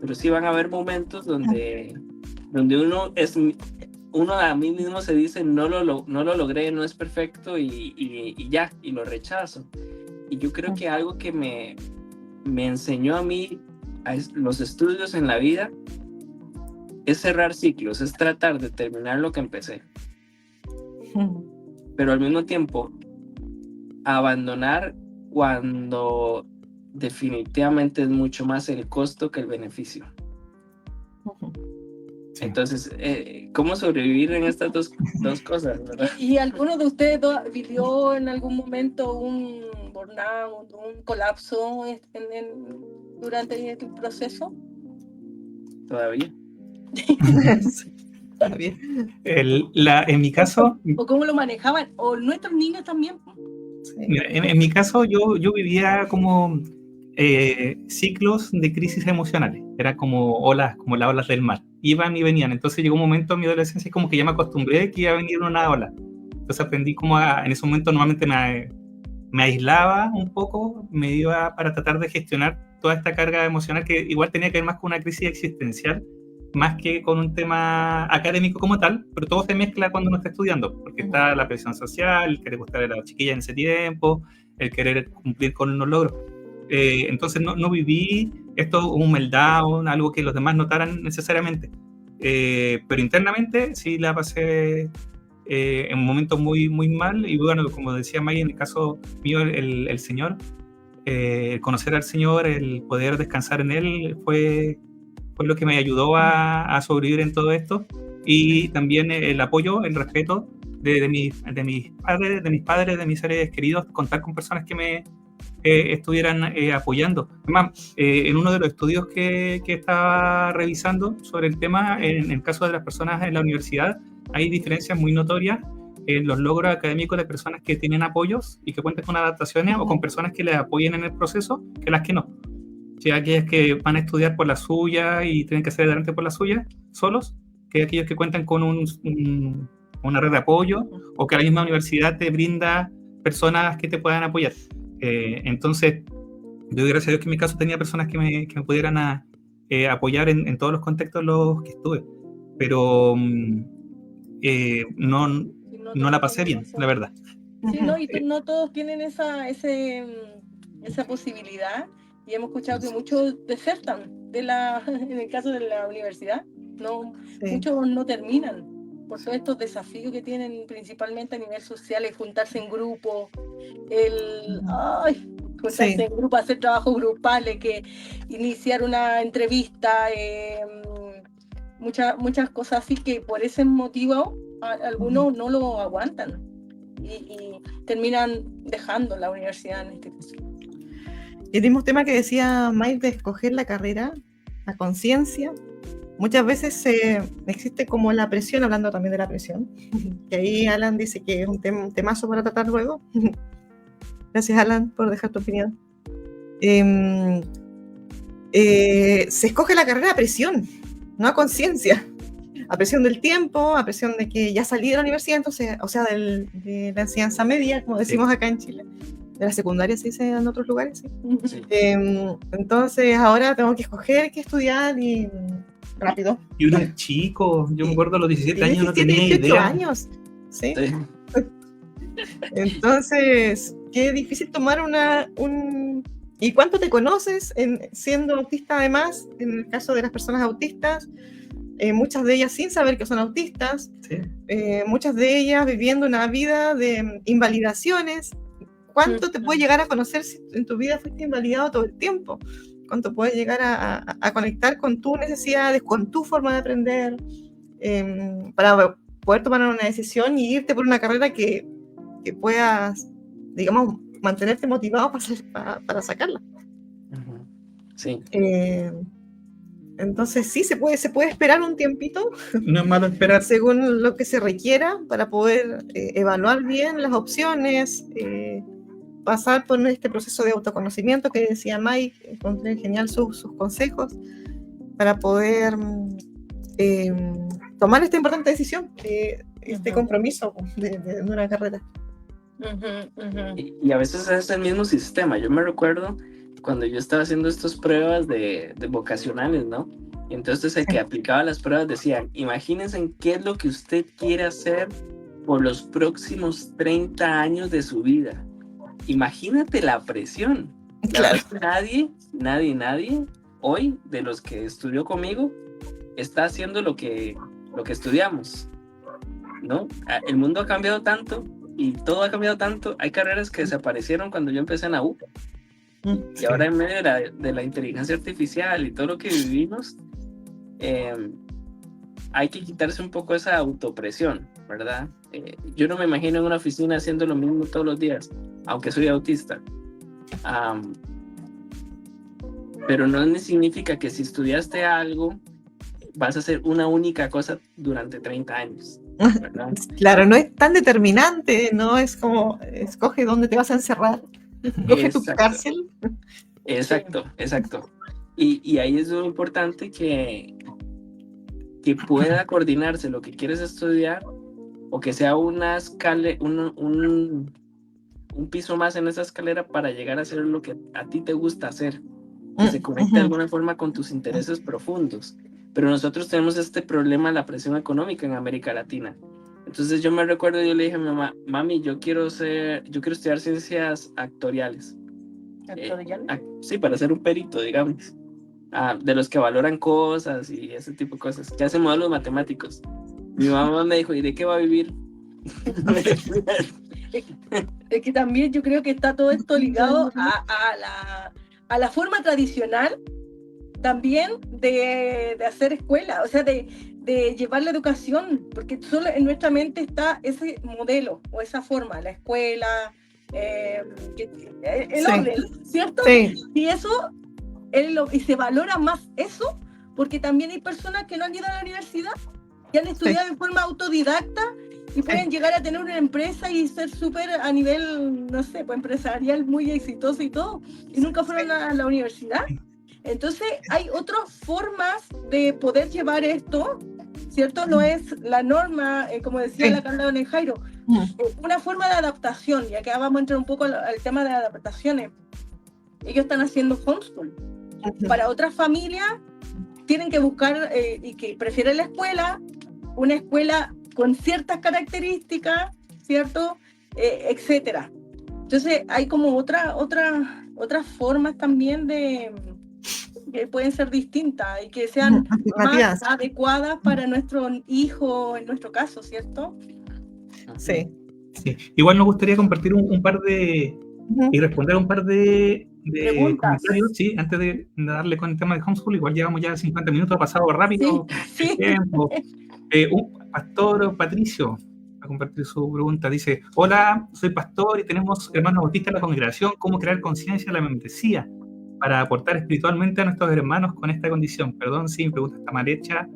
Pero sí van a haber momentos donde uno a mí mismo se dice, no lo logré, no es perfecto, y ya, y lo rechazo. Y yo creo que algo que me enseñó a mí los estudios en la vida es cerrar ciclos, es tratar de terminar lo que empecé. Pero al mismo tiempo abandonar cuando definitivamente es mucho más el costo que el beneficio. Sí. Entonces, ¿cómo sobrevivir en estas dos cosas, verdad? ¿Y alguno de ustedes vivió en algún momento un burnout, un colapso durante el proceso? Todavía. En mi caso... ¿O cómo lo manejaban? ¿O nuestros niños también? Mira, en mi caso yo vivía como ciclos de crisis emocionales. Era como olas, como las olas del mar. Iban y venían. Entonces llegó un momento en mi adolescencia como que ya me acostumbré que iba a venir una ola. Entonces aprendí como en ese momento normalmente me aislaba un poco, me iba para tratar de gestionar toda esta carga emocional que igual tenía que ver más con una crisis existencial, más que con un tema académico como tal, pero todo se mezcla cuando uno está estudiando, porque está la presión social, el querer gustar a la chiquilla en ese tiempo, el querer cumplir con unos logros. Entonces no viví esto un meltdown, algo que los demás notaran necesariamente, pero internamente sí la pasé en un momento muy, muy mal. Y bueno, como decía May, en el caso mío, el Señor, el conocer al Señor, el poder descansar en Él fue lo que me ayudó a sobrevivir en todo esto, y también el apoyo, el respeto de mis padres, de mis seres queridos, contar con personas que me estuvieran apoyando. Además, en uno de los estudios que estaba revisando sobre el tema, en el caso de las personas en la universidad, hay diferencias muy notorias en los logros académicos de personas que tienen apoyos y que cuentan con adaptaciones, o con personas que les apoyen en el proceso, que las que no. Si aquellas que van a estudiar por la suya y tienen que hacer adelante por la suya, solos, que aquellos que cuentan con una red de apoyo, o que la misma universidad te brinda personas que te puedan apoyar. Entonces, yo doy gracias a Dios que en mi caso tenía personas que me pudieran apoyar en todos los contextos en los que estuve. Pero no la pasé bien, la verdad. Sí, no, y no todos tienen esa posibilidad. Y hemos escuchado que muchos desertan en el caso de la universidad, muchos no terminan por todos estos desafíos que tienen, principalmente a nivel social, el juntarse en grupo, juntarse en grupo, hacer trabajos grupales, que iniciar una entrevista, muchas cosas así, que por ese motivo algunos no lo aguantan y terminan dejando la universidad en este caso. Y el mismo tema que decía Mike de escoger la carrera, la conciencia. Muchas veces existe como la presión, hablando también de la presión, que ahí Alan dice que es un temazo para tratar luego. Gracias, Alan, por dejar tu opinión. Se escoge la carrera a presión, no a conciencia. A presión del tiempo, a presión de que ya salí de la universidad, entonces, o sea, de la enseñanza media, como decimos acá en Chile. De la secundaria se dice en otros lugares, ¿sí? Entonces ahora tengo que escoger qué estudiar y rápido. Y uno es chico, yo me acuerdo a los 17 años, no tenía 18 idea. años, ¿sí? Entonces, qué difícil tomar ¿Y cuánto te conoces siendo autista además? En el caso de las personas autistas, muchas de ellas sin saber que son autistas, Sí. Muchas de ellas viviendo una vida de invalidaciones. ¿Cuánto te puede llegar a conocer si en tu vida fuiste invalidado todo el tiempo? ¿Cuánto puedes llegar a conectar con tus necesidades, con tu forma de aprender, para poder tomar una decisión y irte por una carrera que puedas, digamos, mantenerte motivado para sacarla? Sí. Entonces sí, se puede esperar un tiempito. No es malo esperar. Según lo que se requiera para poder evaluar bien las opciones, pasar por este proceso de autoconocimiento que decía Mike. Encontré genial sus consejos para poder tomar esta importante decisión, este compromiso de una carrera. Y a veces es el mismo sistema. Yo me recuerdo cuando yo estaba haciendo estas pruebas de vocacionales, ¿no? Y entonces el que aplicaba las pruebas decía, imagínense qué es lo que usted quiere hacer por los próximos 30 años de su vida. Imagínate la presión. Claro. Nadie hoy de los que estudió conmigo está haciendo lo que estudiamos, ¿no? El mundo ha cambiado tanto y todo ha cambiado tanto. Hay carreras que desaparecieron cuando yo empecé en la U. Y ahora en medio de la inteligencia artificial y todo lo que vivimos, hay que quitarse un poco esa autopresión, ¿verdad? Yo no me imagino en una oficina haciendo lo mismo todos los días, aunque soy autista. Pero no significa que si estudiaste algo, vas a hacer una única cosa durante 30 años, ¿verdad? Claro, no es tan determinante, no es como, escoge dónde te vas a encerrar. Coge tu cárcel. Exacto. Y ahí es lo importante que pueda coordinarse lo que quieres estudiar o que sea una escala, un piso más en esa escalera para llegar a hacer lo que a ti te gusta hacer, que se conecte de alguna forma con tus intereses profundos. Pero nosotros tenemos este problema, la presión económica en América Latina. Entonces yo me recuerdo, yo le dije a mi mamá, mami, yo quiero estudiar ciencias actoriales. Sí, para ser un perito, digamos. De los que valoran cosas y ese tipo de cosas, que hacen modelos matemáticos. Mi mamá me dijo, ¿y de qué va a vivir? Es que también yo creo que está todo esto ligado a la forma tradicional también de hacer escuela, o sea, de llevar la educación, porque solo en nuestra mente está ese modelo o esa forma, la escuela, el orden, ¿cierto? Sí. Y eso, y se valora más eso, porque también hay personas que no han ido a la universidad, que han estudiado en forma autodidacta y pueden llegar a tener una empresa y ser súper a nivel, no sé, pues empresarial muy exitoso y todo, y nunca fueron a la universidad. Entonces hay otras formas de poder llevar esto, ¿cierto? No es la norma, como decía la Carla Donejairo, una forma de adaptación, y acá vamos a entrar un poco al tema de adaptaciones. Ellos están haciendo homeschool. Para otras familias tienen que buscar, y que prefieren la escuela, una escuela con ciertas características, ¿cierto? Etcétera. Entonces hay como otras formas también que pueden ser distintas y que sean más adecuadas para nuestro hijo, en nuestro caso, ¿cierto? Sí. Igual nos gustaría compartir un par de y responder un par de comentarios, sí, antes de darle con el tema de homeschool. Igual llevamos ya 50 minutos, ha pasado rápido el tiempo. Un pastor, Patricio, a compartir su pregunta, dice: hola, soy pastor y tenemos hermanos autistas en la congregación. ¿Cómo crear conciencia en la membresía para aportar espiritualmente a nuestros hermanos con esta condición? Perdón si mi pregunta está mal hecha.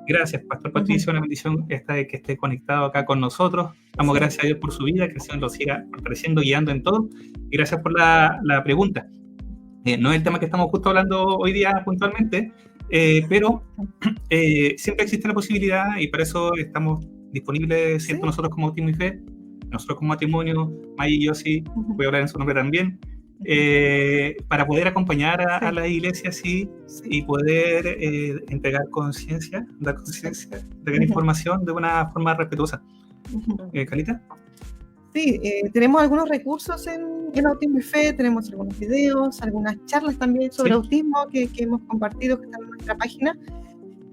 Gracias, Pastor Patricio, una bendición esta de que esté conectado acá con nosotros. Damos gracias a Dios por su vida, que el Señor lo siga fortaleciendo, guiando en todo. Y gracias por la pregunta. No es el tema que estamos justo hablando hoy día puntualmente, pero siempre existe la posibilidad, y para eso estamos disponibles, ¿cierto? Nosotros como Autismo y Fe, nosotros como matrimonio, May y yo sí, voy a hablar en su nombre también, para poder acompañar a la iglesia y poder entregar conciencia, dar información de una forma respetuosa. ¿Calita? Sí, tenemos algunos recursos en Autismo y Fe, tenemos algunos videos, algunas charlas también sobre Sí. autismo que hemos compartido, que están en nuestra página.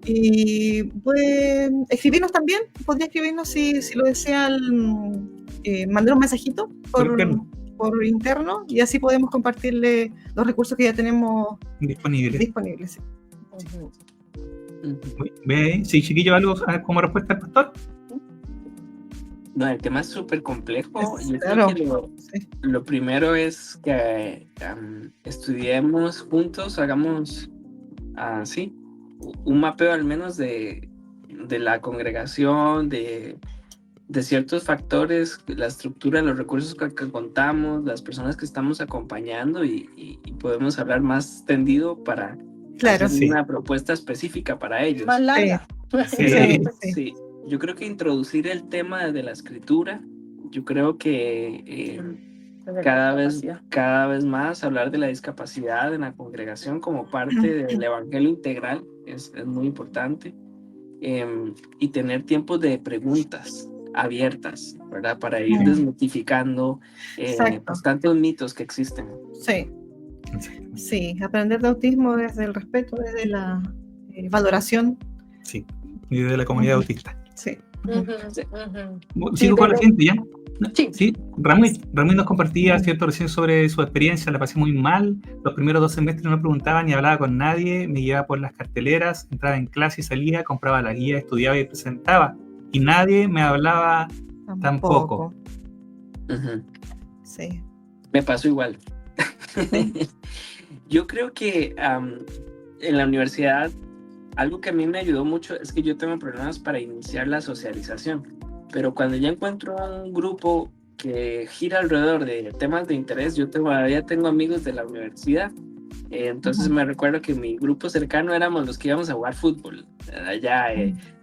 Y puede escribirnos también, podría escribirnos si lo desean, mandar un mensajito por interno, y así podemos compartirle los recursos que ya tenemos Disponible. disponibles. Sí. Sí, chiquillo, ¿algo como respuesta al pastor? No, el tema es súper complejo. Yo Claro. creo que Sí. lo primero es que estudiemos juntos, hagamos así un mapeo al menos de la congregación, de ciertos factores, la estructura, los recursos que contamos, las personas que estamos acompañando, y podemos hablar más tendido para Claro, hacer sí. una propuesta específica para ellos. Más larga. Sí. Sí, yo creo que introducir el tema de la escritura, yo creo que cada vez más hablar de la discapacidad en la congregación como parte del evangelio integral es muy importante, y tener tiempos de preguntas abiertas, ¿verdad? Para ir desmitificando pues, tantos mitos que existen. Sí. Sí, aprender de autismo desde el respeto, desde la valoración. Sí, y de la comunidad autista. Sí. Sigo con la siguiente, ¿ya? Sí. Ramón nos compartía, ¿cierto?, recién sobre su experiencia. La pasé muy mal. Los primeros 2 semestres no preguntaba ni hablaba con nadie. Me llevaba por las carteleras, entraba en clase y salía, compraba la guía, estudiaba y presentaba. Y nadie me hablaba tampoco. Sí. Me pasó igual. Yo creo que en la universidad algo que a mí me ayudó mucho es que yo tengo problemas para iniciar la socialización, pero cuando ya encuentro un grupo que gira alrededor de temas de interés, yo todavía tengo amigos de la universidad. Entonces me recuerdo que mi grupo cercano éramos los que íbamos a jugar fútbol, allá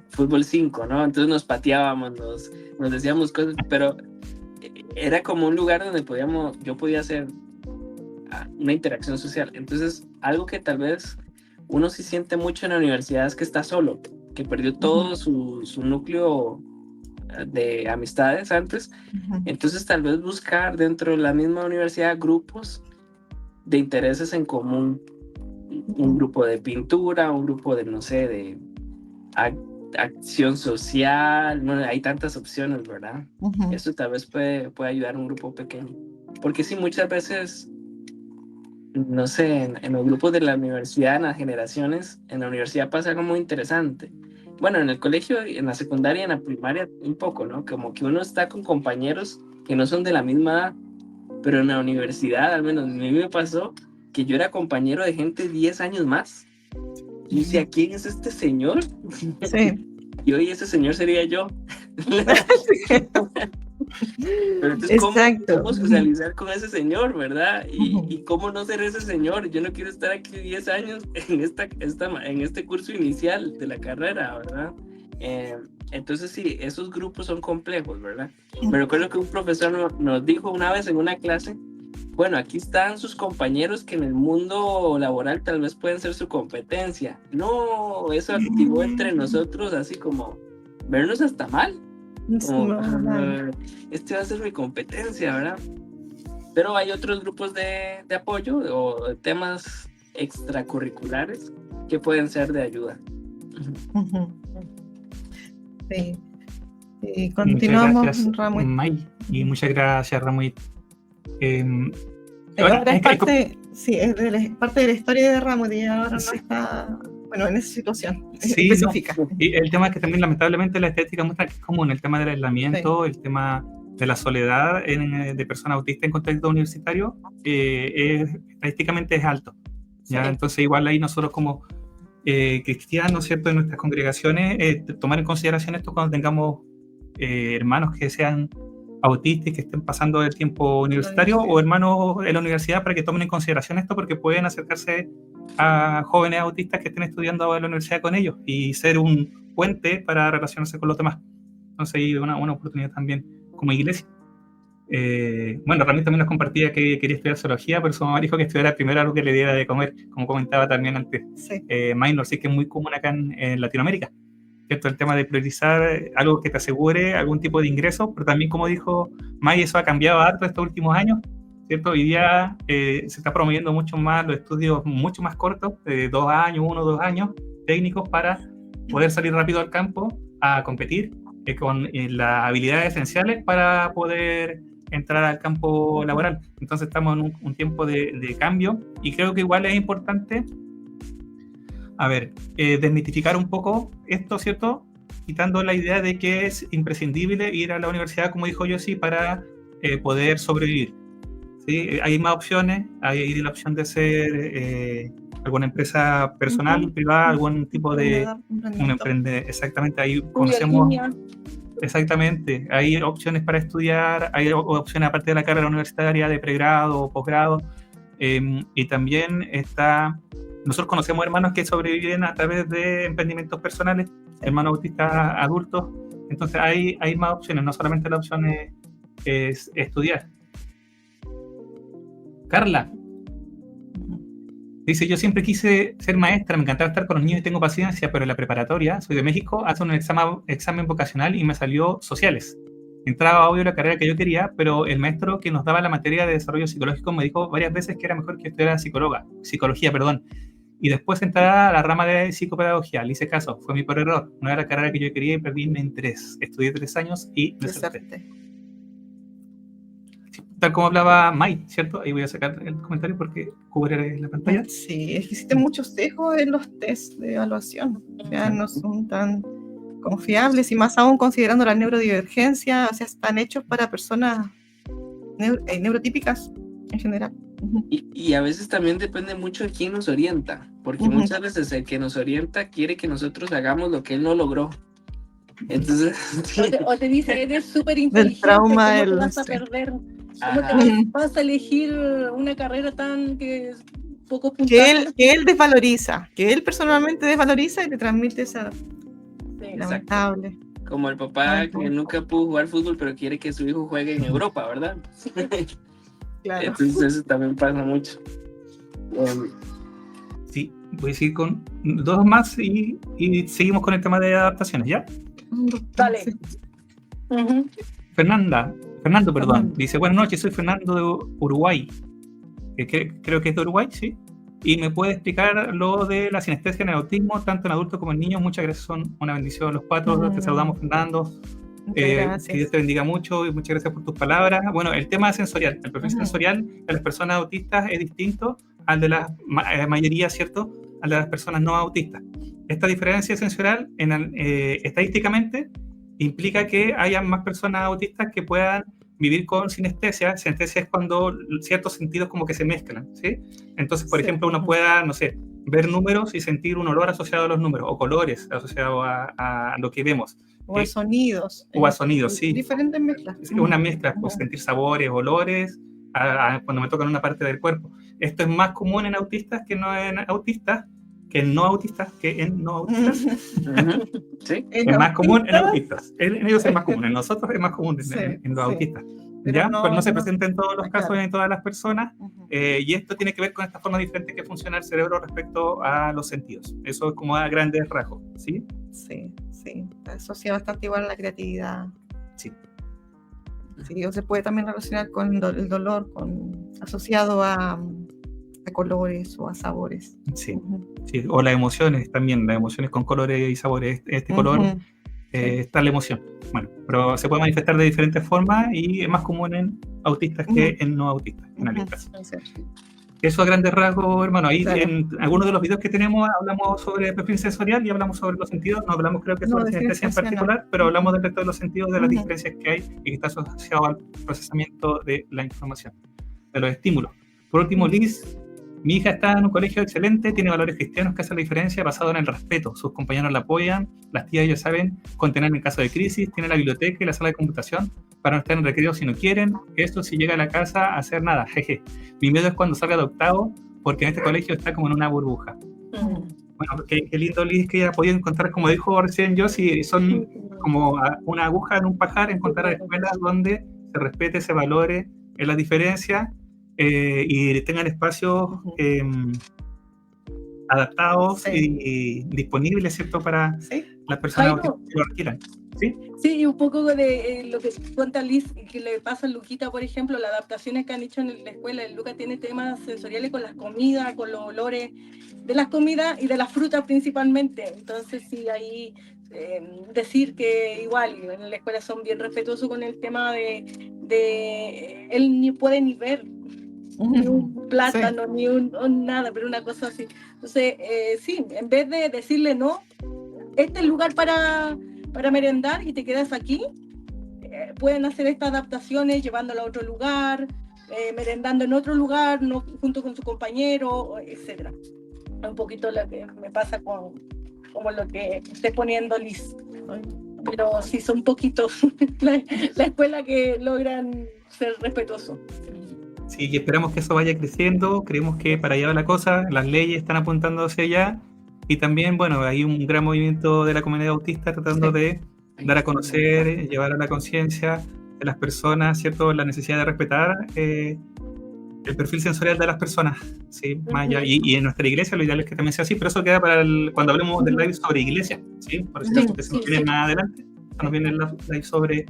fútbol 5, ¿no? Entonces nos pateábamos, nos decíamos cosas, pero era como un lugar donde yo podía hacer una interacción social. Entonces, algo que tal vez uno sí siente mucho en la universidad es que está solo, que perdió todo su núcleo de amistades antes. Entonces, tal vez buscar dentro de la misma universidad grupos de intereses en común, un grupo de pintura, un grupo de, no sé, de acción social. Bueno, hay tantas opciones, ¿verdad? Eso tal vez puede ayudar a un grupo pequeño, porque sí, muchas veces, no sé, en los grupos de la universidad, en las generaciones, en la universidad pasa algo muy interesante. Bueno, en el colegio, en la secundaria, en la primaria, un poco, ¿no? Como que uno está con compañeros que no son de la misma edad, pero en la universidad, al menos a mí me pasó que yo era compañero de gente 10 años más. Y decía, ¿quién es este señor? Sí. Y hoy ese señor sería yo. Pero entonces, ¿cómo socializar con ese señor, verdad? Y cómo no ser ese señor. Yo no quiero estar aquí 10 años en este curso inicial de la carrera, ¿verdad? Entonces sí, esos grupos son complejos, ¿verdad? Me recuerdo que un profesor nos dijo una vez en una clase, bueno, aquí están sus compañeros que en el mundo laboral tal vez pueden ser su competencia. No, eso activó entre nosotros así como vernos hasta mal. Como, este va a ser mi competencia, ¿verdad? Pero hay otros grupos de apoyo o de temas extracurriculares que pueden ser de ayuda. Sí. Continuamos, Ramón. Y muchas gracias, Ramón. Ahora es parte de la historia de Ramón, y ahora no está, bueno, en esa situación específica. No. Y el tema es que también lamentablemente la estética muestra que es común, el tema del aislamiento, el tema de la soledad de personas autistas en contexto universitario, estadísticamente es alto. ¿Ya? Entonces igual ahí nosotros como cristianos, ¿cierto?, en nuestras congregaciones, tomar en consideración esto cuando tengamos hermanos que sean autistas que estén pasando el tiempo universitario o hermanos en la universidad, para que tomen en consideración esto, porque pueden acercarse a jóvenes autistas que estén estudiando en la universidad con ellos y ser un puente para relacionarse con los demás. Entonces hay una oportunidad también como iglesia. Bueno, Ramírez también nos compartía que quería estudiar zoología, pero su mamá dijo que estudiara primero algo que le diera de comer, como comentaba también antes. Minor, sí, que es muy común acá en Latinoamérica. ¿cierto? El tema de priorizar algo que te asegure algún tipo de ingreso, pero también, como dijo May, eso ha cambiado harto estos últimos años, ¿cierto? Hoy día se está promoviendo mucho más los estudios mucho más cortos, de 2 años, 1 o 2 años, técnicos para poder salir rápido al campo a competir con las habilidades esenciales para poder entrar al campo laboral. Entonces estamos en un tiempo de cambio y creo que igual es importante, desmitificar un poco esto, ¿cierto? Quitando la idea de que es imprescindible ir a la universidad, como dijo Yossi, para poder sobrevivir. ¿Sí? Hay más opciones, hay la opción de ser alguna empresa personal, privada, algún tipo de exactamente, ahí conocemos, exactamente, hay opciones para estudiar, hay opciones aparte de la carrera universitaria, de pregrado o posgrado, y también nosotros conocemos hermanos que sobreviven a través de emprendimientos personales, hermanos autistas adultos, entonces hay más opciones, no solamente la opción es estudiar. Carla dice: yo siempre quise ser maestra, me encantaba estar con los niños y tengo paciencia, pero en la preparatoria, soy de México, hace un examen vocacional y me salió sociales. Entraba obvio la carrera que yo quería, pero el maestro que nos daba la materia de desarrollo psicológico me dijo varias veces que era mejor que estudiara psicología, y después entrara a la rama de psicopedagogía. Le hice caso, fue mi peor error, no era la carrera que yo quería y perdí mi interés. Estudié 3 años y deserté. Tal como hablaba Mai, ¿cierto? Ahí voy a sacar el comentario porque cubre la pantalla. Sí, es que existen muchos sesgos en los test de evaluación. O sea, no son tan confiables y más aún considerando la neurodivergencia, o sea, están hechos para personas neurotípicas en general. Y a veces también depende mucho de quién nos orienta, porque muchas veces el que nos orienta quiere que nosotros hagamos lo que él no logró. Entonces, o te dice, eres súper inteligente, ¿cómo te vas a perder? ¿Cómo te vas a elegir una carrera tan que es poco puntual? Que él desvaloriza, que él personalmente desvaloriza y te transmite esa lamentable. Como el papá que nunca pudo jugar fútbol, pero quiere que su hijo juegue en Europa, ¿verdad? Claro. Entonces eso también pasa mucho. Sí, voy a seguir con 2 más y seguimos con el tema de adaptaciones, ¿ya? Dale. Fernando, dice: buenas noches, soy Fernando de Uruguay. Creo que es de Uruguay, sí. Y me puede explicar lo de la sinestesia en el autismo, tanto en adultos como en niños. Muchas gracias, son una bendición los 4. Te saludamos, Fernando. Que Dios te bendiga mucho y muchas gracias por tus palabras. Bueno, el tema sensorial, el perfil sensorial de las personas autistas es distinto al de la mayoría, ¿cierto? Al de las personas no autistas. Esta diferencia sensorial, estadísticamente, implica que haya más personas autistas que puedan vivir con sinestesia. Sinestesia es cuando ciertos sentidos como que se mezclan, ¿sí? Entonces, por ejemplo, uno pueda, no sé, ver números y sentir un olor asociado a los números, o colores asociados a lo que vemos. O a sonidos. O a sonidos, sí. Diferentes mezclas. Sí, una mezcla, pues sentir sabores, olores, cuando me tocan una parte del cuerpo. Esto es más común en autistas que no en autistas, que en no autistas. ¿Sí? Es más común en autistas. En ellos es más común, en nosotros es más común en los autistas. ¿Ya? Pero no se presenta en todos los casos, en todas las personas, y esto tiene que ver con esta forma diferente que funciona el cerebro respecto a los sentidos. Eso es como a grandes rasgos, ¿sí? Sí. Asocia bastante igual a la creatividad. Sí. Sí, o se puede también relacionar con el dolor, asociado a colores o a sabores. Sí, sí, o las emociones también, las emociones con colores y sabores. Este color está la emoción. Bueno, pero se puede manifestar de diferentes formas y es más común en autistas que en no autistas, en algunos casos. Eso a grandes rasgos, hermano. Ahí en algunos de los videos que tenemos hablamos sobre el perfil sensorial y hablamos sobre los sentidos. No hablamos, creo que sobre sinestesia en particular, pero hablamos del resto de los sentidos, de las diferencias que hay y que está asociado al procesamiento de la información, de los estímulos. Por último, Liz: mi hija está en un colegio excelente, tiene valores cristianos que hacen la diferencia basado en el respeto. Sus compañeros la apoyan, las tías ellos saben contener en caso de crisis, tiene la biblioteca y la sala de computación para no estar en recreo si no quieren. Esto si llega a la casa a hacer nada, jeje. Mi miedo es cuando salga de octavo, porque en este colegio está como en una burbuja. Bueno, qué lindo, Liz, que haya podido encontrar, como dijo recién yo, si son como una aguja en un pajar, encontrar escuelas donde se respete, se valore la diferencia, y tengan espacios adaptados y disponibles, ¿cierto? Para las personas Jairo. que lo requieran. ¿Sí? Sí, y un poco de lo que cuenta Liz, que le pasa a Luquita, por ejemplo, las adaptaciones que han hecho en la escuela. El Luca tiene temas sensoriales con las comidas, con los olores de las comidas y de las frutas principalmente. Entonces, sí, ahí decir que igual en la escuela son bien respetuosos con el tema de él ni puede ni ver ni un plátano, ni un nada, pero una cosa así. Entonces, sí, en vez de decirle no, este es el lugar para merendar y te quedas aquí, pueden hacer estas adaptaciones llevándolo a otro lugar, merendando en otro lugar, no junto con su compañero, etc. Un poquito lo que me pasa con como lo que esté poniendo Liz. Pero sí son poquitos la escuela que logran ser respetuosos. Sí, y esperamos que eso vaya creciendo, creemos que para allá va la cosa, las leyes están apuntando hacia allá, y también, bueno, hay un gran movimiento de la comunidad autista tratando de dar a conocer, llevar a la conciencia de las personas, ¿cierto?, la necesidad de respetar el perfil sensorial de las personas, ¿sí? Más allá, y en nuestra iglesia lo ideal es que también sea así, pero eso queda para cuando hablemos del live sobre iglesia, ¿sí? Por si acaso que se nos viene más adelante, nos viene el live sobre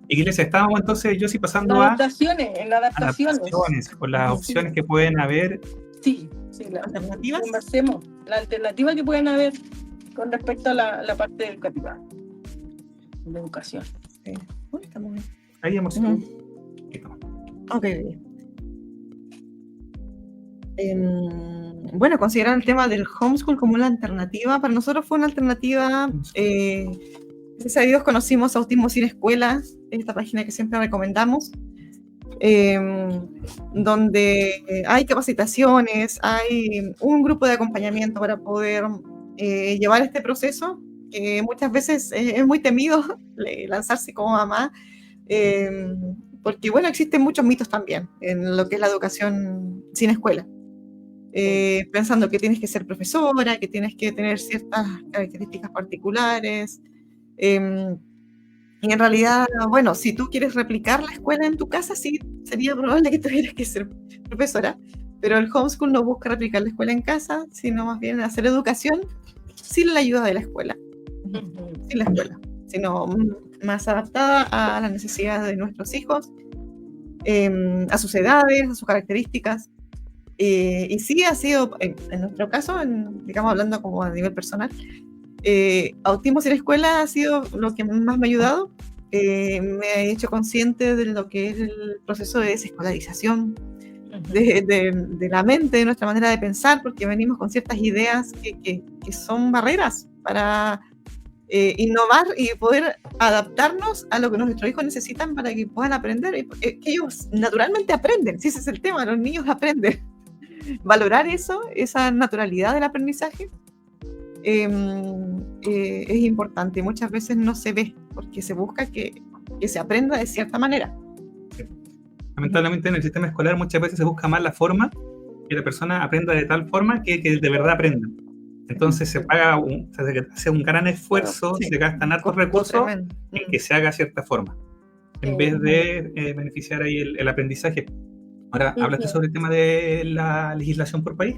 iglesia. Estábamos entonces, yo sí pasando en adaptaciones, con las opciones que pueden haber. Sí, alternativas. Conversemos la alternativa que pueden haber con respecto a la parte educativa, de educación. Sí. Uy, estamos bien. Ahí hemos Ok. Bueno, considerar el tema del homeschool como una alternativa, para nosotros fue una alternativa. Gracias a Dios conocimos Autismo Sin Escuela, esta página que siempre recomendamos, donde hay capacitaciones, hay un grupo de acompañamiento para poder llevar este proceso, que muchas veces es muy temido lanzarse como mamá, porque bueno, existen muchos mitos también en lo que es la educación sin escuela. Pensando que tienes que ser profesora, que tienes que tener ciertas características particulares. Y en realidad, bueno, si tú quieres replicar la escuela en tu casa, sí, sería probable que tuvieras que ser profesora, pero el homeschool no busca replicar la escuela en casa, sino más bien hacer educación sin la ayuda de la escuela, sin la escuela, sino más adaptada a las necesidades de nuestros hijos, a sus edades, a sus características. Y sí ha sido, en nuestro caso, digamos hablando como a nivel personal, Autismo Sin Escuela ha sido lo que más me ha ayudado. Me ha hecho consciente de lo que es el proceso de desescolarización de la mente, de nuestra manera de pensar, porque venimos con ciertas ideas que son barreras para innovar y poder adaptarnos a lo que nuestros hijos necesitan para que puedan aprender, que ellos naturalmente aprenden, si ese es el tema, los niños aprenden. Valorar eso, esa naturalidad del aprendizaje, es importante. Muchas veces no se ve porque se busca que se aprenda de cierta manera. Lamentablemente en el sistema escolar muchas veces se busca más la forma, que la persona aprenda de tal forma que de verdad aprenda. Entonces se hace un gran esfuerzo, se gastan hartos recursos en que se haga de cierta forma, en vez de beneficiar ahí el aprendizaje. Ahora, ¿hablaste sobre el tema de la legislación por país?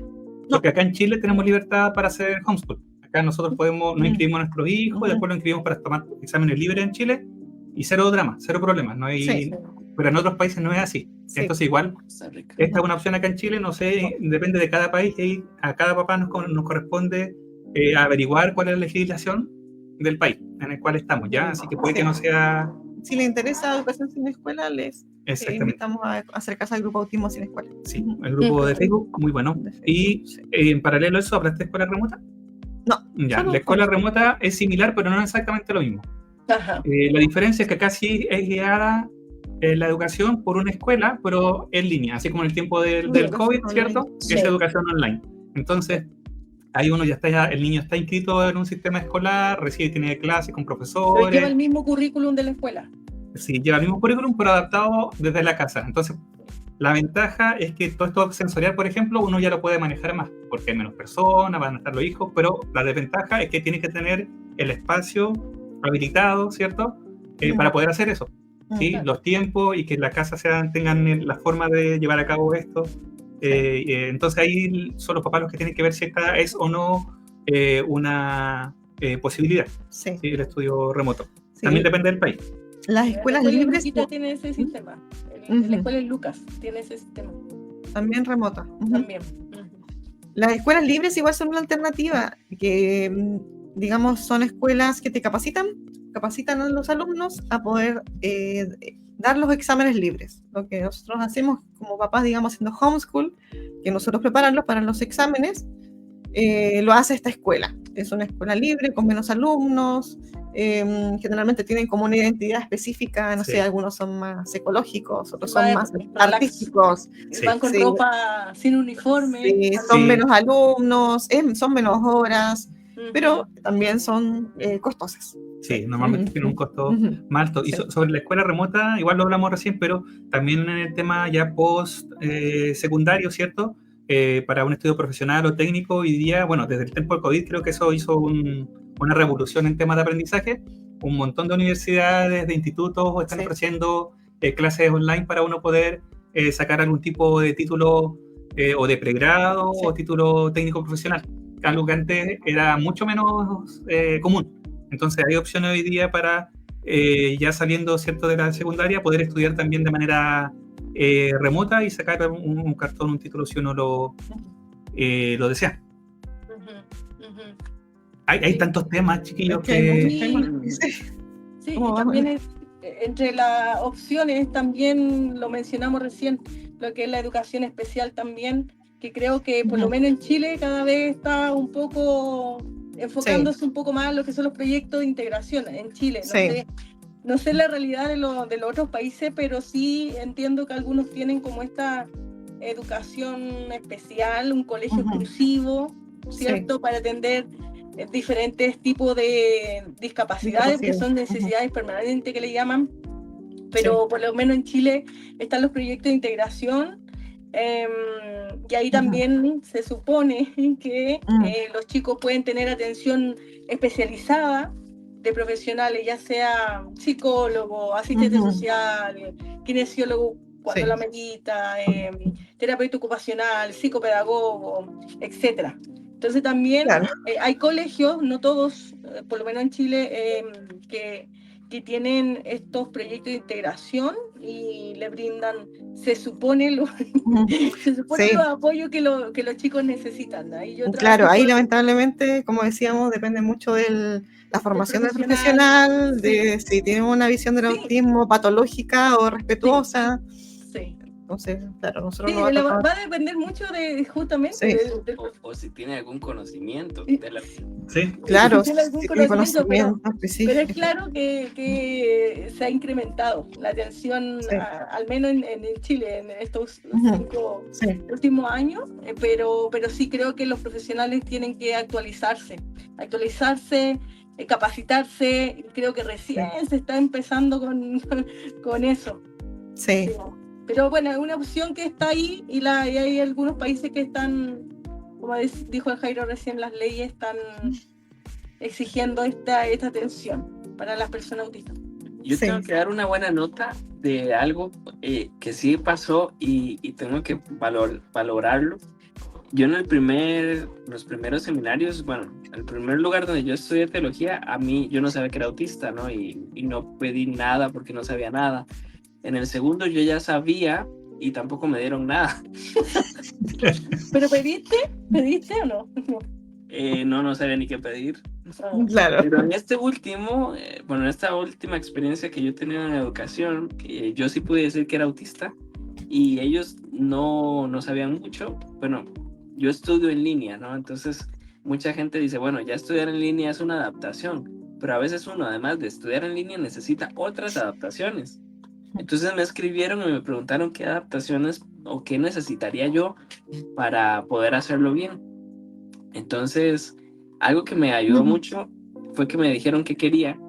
Porque acá en Chile tenemos libertad para hacer homeschool. Acá nosotros nos inscribimos a nuestros hijos, y después los inscribimos para tomar exámenes libres en Chile, y cero drama, cero problemas. No hay, pero en otros países no es así. Sí. Entonces igual, esta es una opción acá en Chile, no sé, depende de cada país, y a cada papá nos corresponde averiguar cuál es la legislación del país en el cual estamos, ¿ya? Así que puede que no sea... Si les interesa educación sin escuela, les invitamos a acercarse al grupo Autismo Sin Escuela. Sí, el grupo de Facebook, muy bueno. Y en paralelo a eso, ¿hablaste de escuela remota? No. Ya, la escuela remota es similar, pero no es exactamente lo mismo. La diferencia es que acá sí es guiada la educación por una escuela, pero en línea, así como en el tiempo del COVID, ¿cierto? Sí. Es educación online. Entonces, ahí el niño está inscrito en un sistema escolar, tiene clases con profesores. Pero lleva el mismo currículum de la escuela. Sí, lleva el mismo currículum, pero adaptado desde la casa. Entonces, la ventaja es que todo esto sensorial, por ejemplo, uno ya lo puede manejar más, porque hay menos personas, van a estar los hijos, pero la desventaja es que tienes que tener el espacio habilitado, ¿cierto? Para poder hacer eso. ¿Sí? Claro. Los tiempos y que la casa tengan la forma de llevar a cabo esto. Entonces ahí son los papás los que tienen que ver si esta es o no una posibilidad, Sí, ¿sí? El estudio remoto. sí. También depende del país. Las La escuelas escuela libres Luquita tiene ese sistema. Ujú. La escuela en Lucas tiene ese sistema también remotas. Ujú. también. Las escuelas libres igual son una alternativa, que digamos son escuelas que te capacitan a los alumnos a poder dar los exámenes libres. Lo que nosotros hacemos como papás, digamos, haciendo homeschool, que nosotros prepararlos para los exámenes, lo hace esta escuela. Es una escuela libre, con menos alumnos, generalmente tienen como una identidad específica, no Sí. sé, algunos son más ecológicos, otros son más Relax. artísticos. Sí. Van con Sí. ropa sin uniforme. Sí, son Sí. menos alumnos, son menos horas, Ujú. pero también son costosas. Sí, normalmente tiene un costo Ujú. más alto. Y Sí. sobre la escuela remota, igual lo hablamos recién, pero también en el tema ya post secundario, ¿cierto? Para un estudio profesional o técnico, hoy día, bueno, desde el tiempo del COVID creo que eso hizo una revolución en temas de aprendizaje. Un montón de universidades, de institutos están Sí. ofreciendo clases online para uno poder sacar algún tipo de título o de pregrado Sí. o título técnico profesional, algo que antes era mucho menos común. Entonces hay opciones hoy día para, ya saliendo, ¿cierto?, de la secundaria, poder estudiar también de manera remota y sacar un cartón, un título si uno lo desea. Ujú, ujú. Hay Sí. tantos temas, chiquillos, Es que hay muchos Sí. temas. Sí. Sí, ¿Cómo y vamos? también entre las opciones, también lo mencionamos recién, lo que es la educación especial también, que creo que por lo Ujú. menos en Chile cada vez está un poco enfocándose un poco más en lo que son los proyectos de integración en Chile. Sí. No sé la realidad de los otros países, pero sí entiendo que algunos tienen como esta educación especial, un colegio Ujú. exclusivo, ¿cierto? Para atender diferentes tipos de discapacidades, que son necesidades permanentes que le llaman, pero por lo menos en Chile están los proyectos de integración, y ahí también se supone que los chicos pueden tener atención especializada de profesionales, ya sea psicólogo, asistente social, kinesiólogo cuando la medita, terapeuta ocupacional, psicopedagogo, etcétera. Entonces también Claro. hay colegios, no todos, por lo menos en Chile, que tienen estos proyectos de integración y le brindan, se supone, Sí. los apoyos que los chicos necesitan, ¿no? Y yo Claro, ahí trabajo lamentablemente, como decíamos, depende mucho de la formación del profesional, profesional, de si tiene una visión del autismo patológica o respetuosa. Sí. Entonces, claro, nosotros Sí, nos va a tocar. va a depender mucho de justamente Sí. O si tiene algún conocimiento Sí. de la... Sí, claro, si tiene algún sí, tiene conocimiento, conocimiento específico. pero es claro que se ha incrementado la atención, Sí. al menos en Chile, en estos Ujú. 5 Sí. últimos años, pero sí creo que los profesionales tienen que actualizarse, capacitarse. Creo que recién se está empezando con eso. Sí. Pero bueno, es una opción que está ahí, y hay algunos países que están, como dijo el Jairo recién, las leyes están exigiendo esta atención para las personas autistas. Yo tengo que dar una buena nota de algo que sí pasó y tengo que valorarlo. Yo en los primeros seminarios, bueno, el primer lugar donde yo estudié teología, yo no sabía que era autista, ¿no? Y no pedí nada porque no sabía nada. En el segundo yo ya sabía y tampoco me dieron nada. ¿Pero pediste o no? No sabía ni qué pedir. Claro. Pero en este último, en esta última experiencia que yo tenía en educación, que yo sí pude decir que era autista y ellos no sabían mucho. Bueno, yo estudio en línea, ¿no? Entonces mucha gente dice, bueno, ya estudiar en línea es una adaptación, pero a veces uno, además de estudiar en línea, necesita otras adaptaciones. Entonces me escribieron y me preguntaron qué adaptaciones o qué necesitaría yo para poder hacerlo bien. Entonces, algo que me ayudó mucho fue que me dijeron qué quería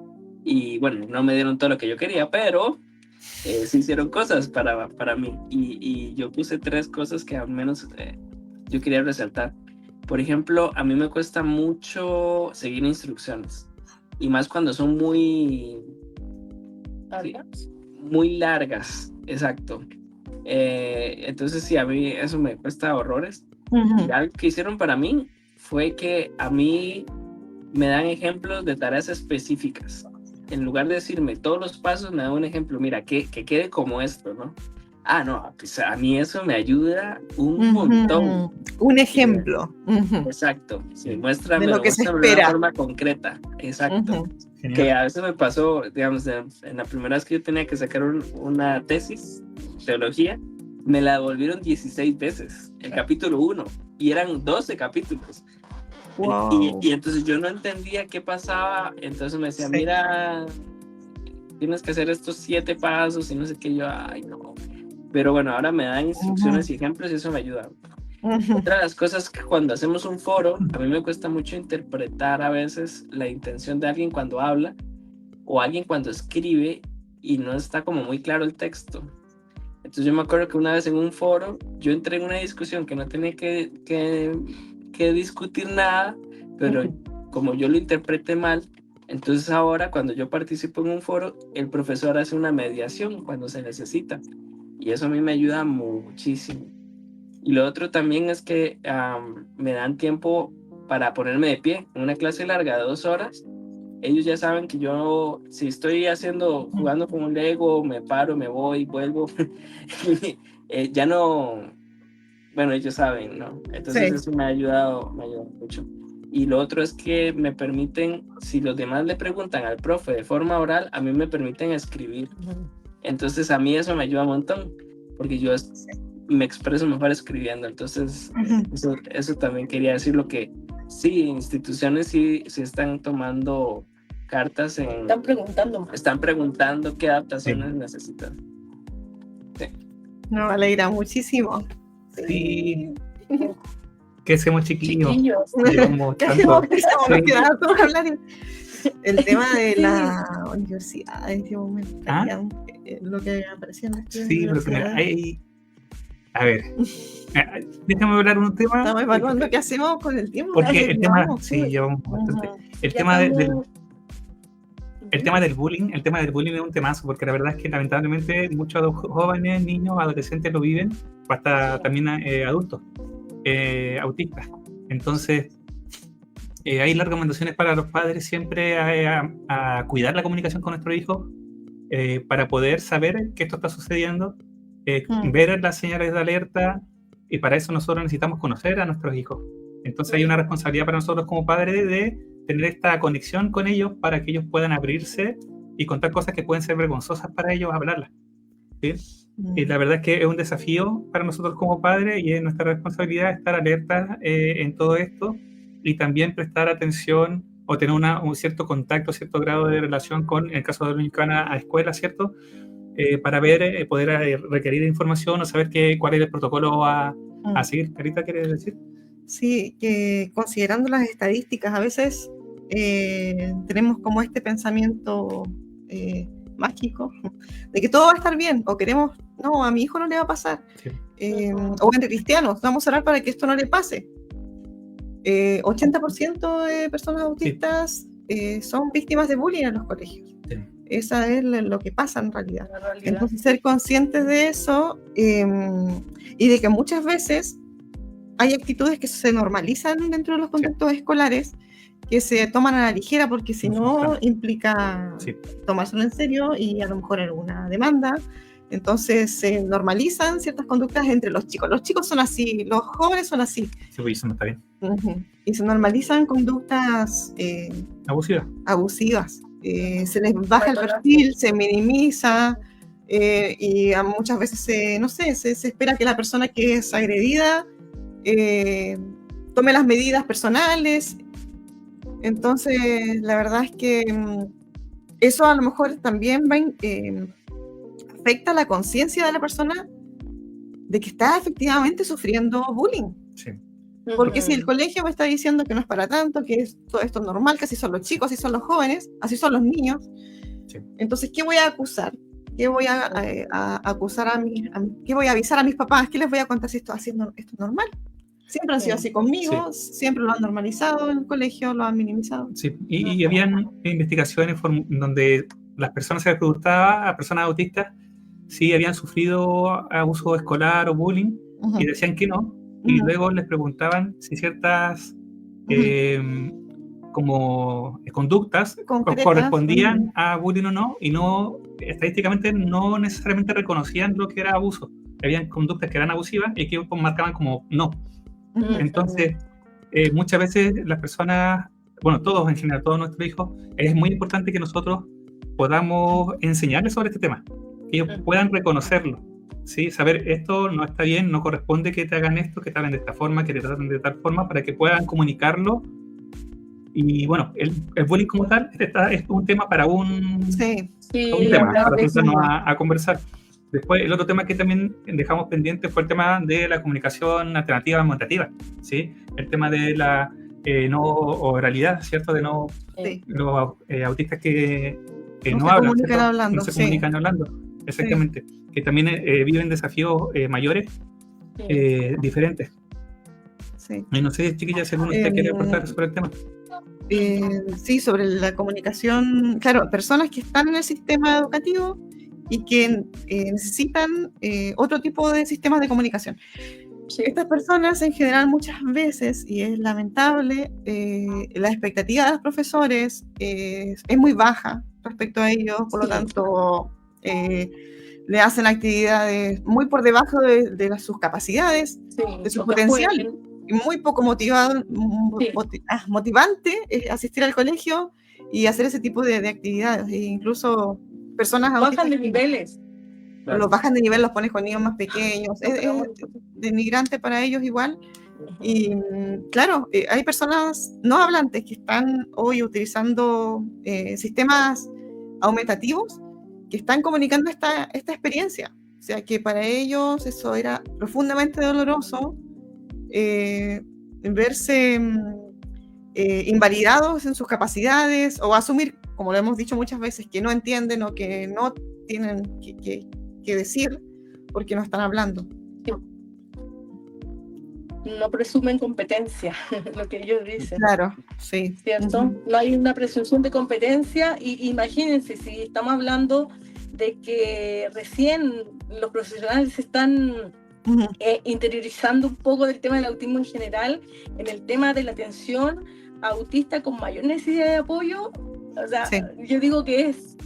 y bueno, no me dieron todo lo que yo quería, pero sí hicieron cosas para mí y yo puse 3 cosas que al menos yo quería resaltar. Por ejemplo, a mí me cuesta mucho seguir instrucciones y más cuando son muy largas, exacto. Entonces sí, a mí eso me cuesta horrores. Y algo que hicieron para mí fue que a mí me dan ejemplos de tareas específicas. En lugar de decirme todos los pasos, me dan un ejemplo, mira, que quede como esto, ¿no? Ah, no, pues a mí eso me ayuda un montón. Un ejemplo. Exacto. Sí, muéstrame, de lo que se muéstrame de espera. una forma concreta. Exacto. Que a veces me pasó, digamos, en la primera vez que yo tenía que sacar una tesis, teología, me la devolvieron 16 veces, el capítulo 1, y eran 12 capítulos. Wow. Y entonces yo no entendía qué pasaba, entonces me decía, Sí. mira, tienes que hacer estos 7 pasos y no sé qué, yo, ay no. Pero bueno, ahora me dan instrucciones y ejemplos y eso me ayuda. Otra de las cosas que cuando hacemos un foro, a mí me cuesta mucho interpretar a veces la intención de alguien cuando habla o alguien cuando escribe y no está como muy claro el texto. Entonces yo me acuerdo que una vez en un foro yo entré en una discusión que no tenía que discutir nada, pero como yo lo interpreté mal, entonces ahora cuando yo participo en un foro, el profesor hace una mediación cuando se necesita y eso a mí me ayuda muchísimo. Y lo otro también es que me dan tiempo para ponerme de pie. En una clase larga de 2 horas, ellos ya saben que yo, si estoy jugando con un Lego, me paro, me voy, vuelvo, ya no, bueno, ellos saben, ¿no? Entonces Sí. eso me ha ayudado mucho. Y lo otro es que me permiten, si los demás le preguntan al profe de forma oral, a mí me permiten escribir. Entonces a mí eso me ayuda un montón, porque yo me expreso mejor escribiendo. Entonces eso también quería decir lo que sí, instituciones sí están tomando cartas están preguntando qué adaptaciones necesitan. Sí. Nos alegra muchísimo. Sí. Que seamos chiquillos. Chiquillos. ¿Qué hacemos? Nos quedaba todo hablar. El tema de la universidad en este momento, lo que aparecía en las Sí, porque hay... A ver, déjame hablar un tema. Estamos evaluando qué hacemos con el tiempo. Porque el tema, sí, llevamos bastante. El tema del bullying, es un temazo, porque la verdad es que lamentablemente muchos jóvenes, niños, adolescentes lo viven, o hasta también adultos, autistas. Entonces, hay las recomendaciones para los padres siempre a cuidar la comunicación con nuestros hijos para poder saber que esto está sucediendo, ver las señales de alerta, y para eso nosotros necesitamos conocer a nuestros hijos. Entonces hay una responsabilidad para nosotros como padres de tener esta conexión con ellos para que ellos puedan abrirse y contar cosas que pueden ser vergonzosas para ellos hablarlas, ¿sí? Y la verdad es que es un desafío para nosotros como padres y es nuestra responsabilidad estar alertas en todo esto y también prestar atención o tener un cierto contacto, cierto grado de relación con, en el caso de los niños que van a escuela, ¿cierto? Para ver, poder requerir información o saber cuál es el protocolo a seguir. Carita, ¿quieres decir? Sí, que considerando las estadísticas, a veces tenemos como este pensamiento mágico de que todo va a estar bien, o queremos, no, a mi hijo no le va a pasar, Sí. o entre cristianos, vamos a orar para que esto no le pase. 80% de personas autistas son víctimas de bullying en los colegios. Sí. Esa es lo que pasa en realidad. Entonces, ser conscientes de eso y de que muchas veces hay actitudes que se normalizan dentro de los contextos escolares que se toman a la ligera porque si no implica tomárselo en serio y a lo mejor alguna demanda. Entonces se normalizan ciertas conductas entre los chicos. Los chicos son así, los jóvenes son así. Sí, pues eso no está bien. Y se normalizan conductas abusivas. Se les baja el perfil, se minimiza y muchas veces se espera que la persona que es agredida tome las medidas personales. Entonces la verdad es que eso a lo mejor también afecta la conciencia de la persona de que está efectivamente sufriendo bullying. Sí. Porque si el colegio me está diciendo que no es para tanto, que todo esto es normal, que así son los chicos, así son los jóvenes, así son los niños, entonces ¿qué voy a acusar? ¿Qué voy a acusar qué voy a avisar a mis papás? ¿Qué les voy a contar si esto es normal? Siempre han sido así conmigo, siempre lo han normalizado en el colegio, lo han minimizado. Sí, y habían investigaciones donde las personas se les preguntaba a personas autistas si habían sufrido abuso escolar o bullying, y decían que no, y luego les preguntaban si ciertas como conductas Concretas, correspondían a bullying o no, y no, estadísticamente no necesariamente reconocían lo que era abuso. Habían conductas que eran abusivas y que marcaban como no. Entonces, muchas veces las personas, bueno, todos en general, todos nuestros hijos, es muy importante que nosotros podamos enseñarles sobre este tema, que ellos puedan reconocerlo, ¿sí? Saber esto no está bien, no corresponde que te hagan esto, que te hagan de esta forma, que te traten de tal forma, para que puedan comunicarlo. Y bueno, el bullying como tal es un tema para un tema, para sentarnos a conversar. Después, el otro tema que también dejamos pendiente fue el tema de la comunicación alternativa aumentativa, ¿sí? El tema de la no oralidad, ¿cierto? De no los autistas que no hablan, no se comunican hablando, exactamente. Que también viven desafíos mayores, diferentes. Sí. Y no sé, chiquillas, si alguno de ustedes quiere aportar sobre el tema. Sí, sobre la comunicación, claro, personas que están en el sistema educativo y que necesitan otro tipo de sistemas de comunicación. Estas personas en general muchas veces, y es lamentable, la expectativa de los profesores es muy baja respecto a ellos, por lo tanto le hacen actividades muy por debajo de sus capacidades, de su potencial. Muy poco motivante asistir al colegio y hacer ese tipo de actividades. E incluso personas bajan de niveles. Los bajan de nivel, los pones con niños más pequeños. Es denigrante para ellos igual. Y claro, hay personas no hablantes que están hoy utilizando sistemas aumentativos que están comunicando esta experiencia. O sea, que para ellos eso era profundamente doloroso. Verse invalidados en sus capacidades o asumir, como lo hemos dicho muchas veces, que no entienden o que no tienen que decir porque no están hablando. No presumen competencia, lo que ellos dicen. Claro, sí. ¿Cierto? No hay una presunción de competencia y imagínense si estamos hablando de que recién los profesionales están interiorizando un poco del tema del autismo en general, en el tema de la atención autista con mayor necesidad de apoyo, o sea, yo digo que es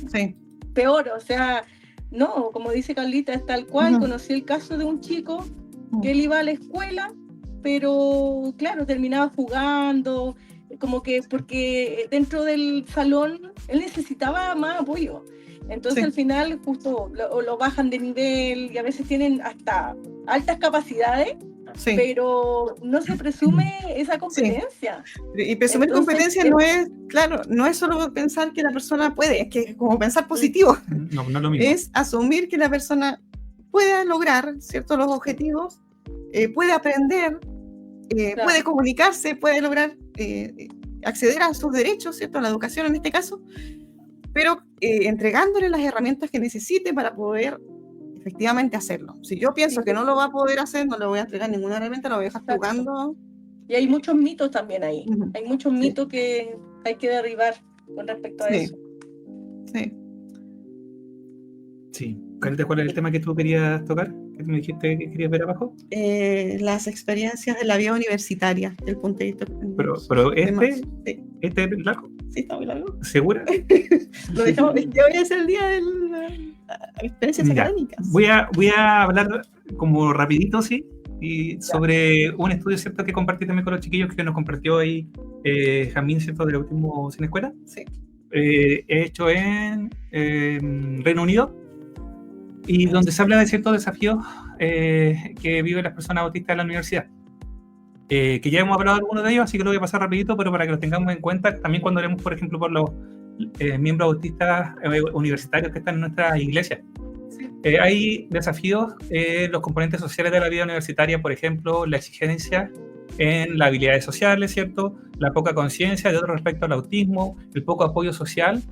peor, o sea, no, como dice Carlita, es tal cual. Conocí el caso de un chico que él iba a la escuela, pero claro, terminaba jugando, como que porque dentro del salón él necesitaba más apoyo. Entonces al final justo lo bajan de nivel y a veces tienen hasta altas capacidades, pero no se presume esa competencia. Y presumir competencia no es, claro, no es solo pensar que la persona puede, es que es como pensar positivo. No es lo mismo. Es asumir que la persona puede lograr ciertos los objetivos, puede aprender, puede comunicarse, puede lograr acceder a sus derechos, ¿cierto? A la educación en este caso, pero entregándole las herramientas que necesite para poder efectivamente hacerlo. Si yo pienso que no lo va a poder hacer, no le voy a entregar ninguna herramienta, lo voy a dejar jugando. Y hay muchos mitos también ahí. Hay muchos mitos que hay que derribar con respecto a eso. Sí. Carlita, ¿cuál es el tema que tú querías tocar? ¿Que me dijiste que querías ver abajo? Las experiencias de la vida universitaria, el puntito. Pero este es largo. Sí, está muy largo. ¿Segura? Lo dejamos, ya voy a hacer el día de las experiencias académicas. Voy a hablar como rapidito, sí, y sobre un estudio, ¿cierto?, que compartí también con los chiquillos, que nos compartió ahí Jamín, ¿cierto?, del Autismo Sin Escuela. Sí. Hecho en Reino Unido, y donde se habla de ciertos desafíos que viven las personas autistas en la universidad. Que ya hemos hablado de algunos de ellos, así que lo voy a pasar rapidito, pero para que los tengamos en cuenta, también cuando hablemos, por ejemplo, por los miembros autistas universitarios que están en nuestra iglesia. Hay desafíos en los componentes sociales de la vida universitaria, por ejemplo, la exigencia en las habilidades sociales, ¿cierto? La poca conciencia de otro respecto al autismo, el poco apoyo social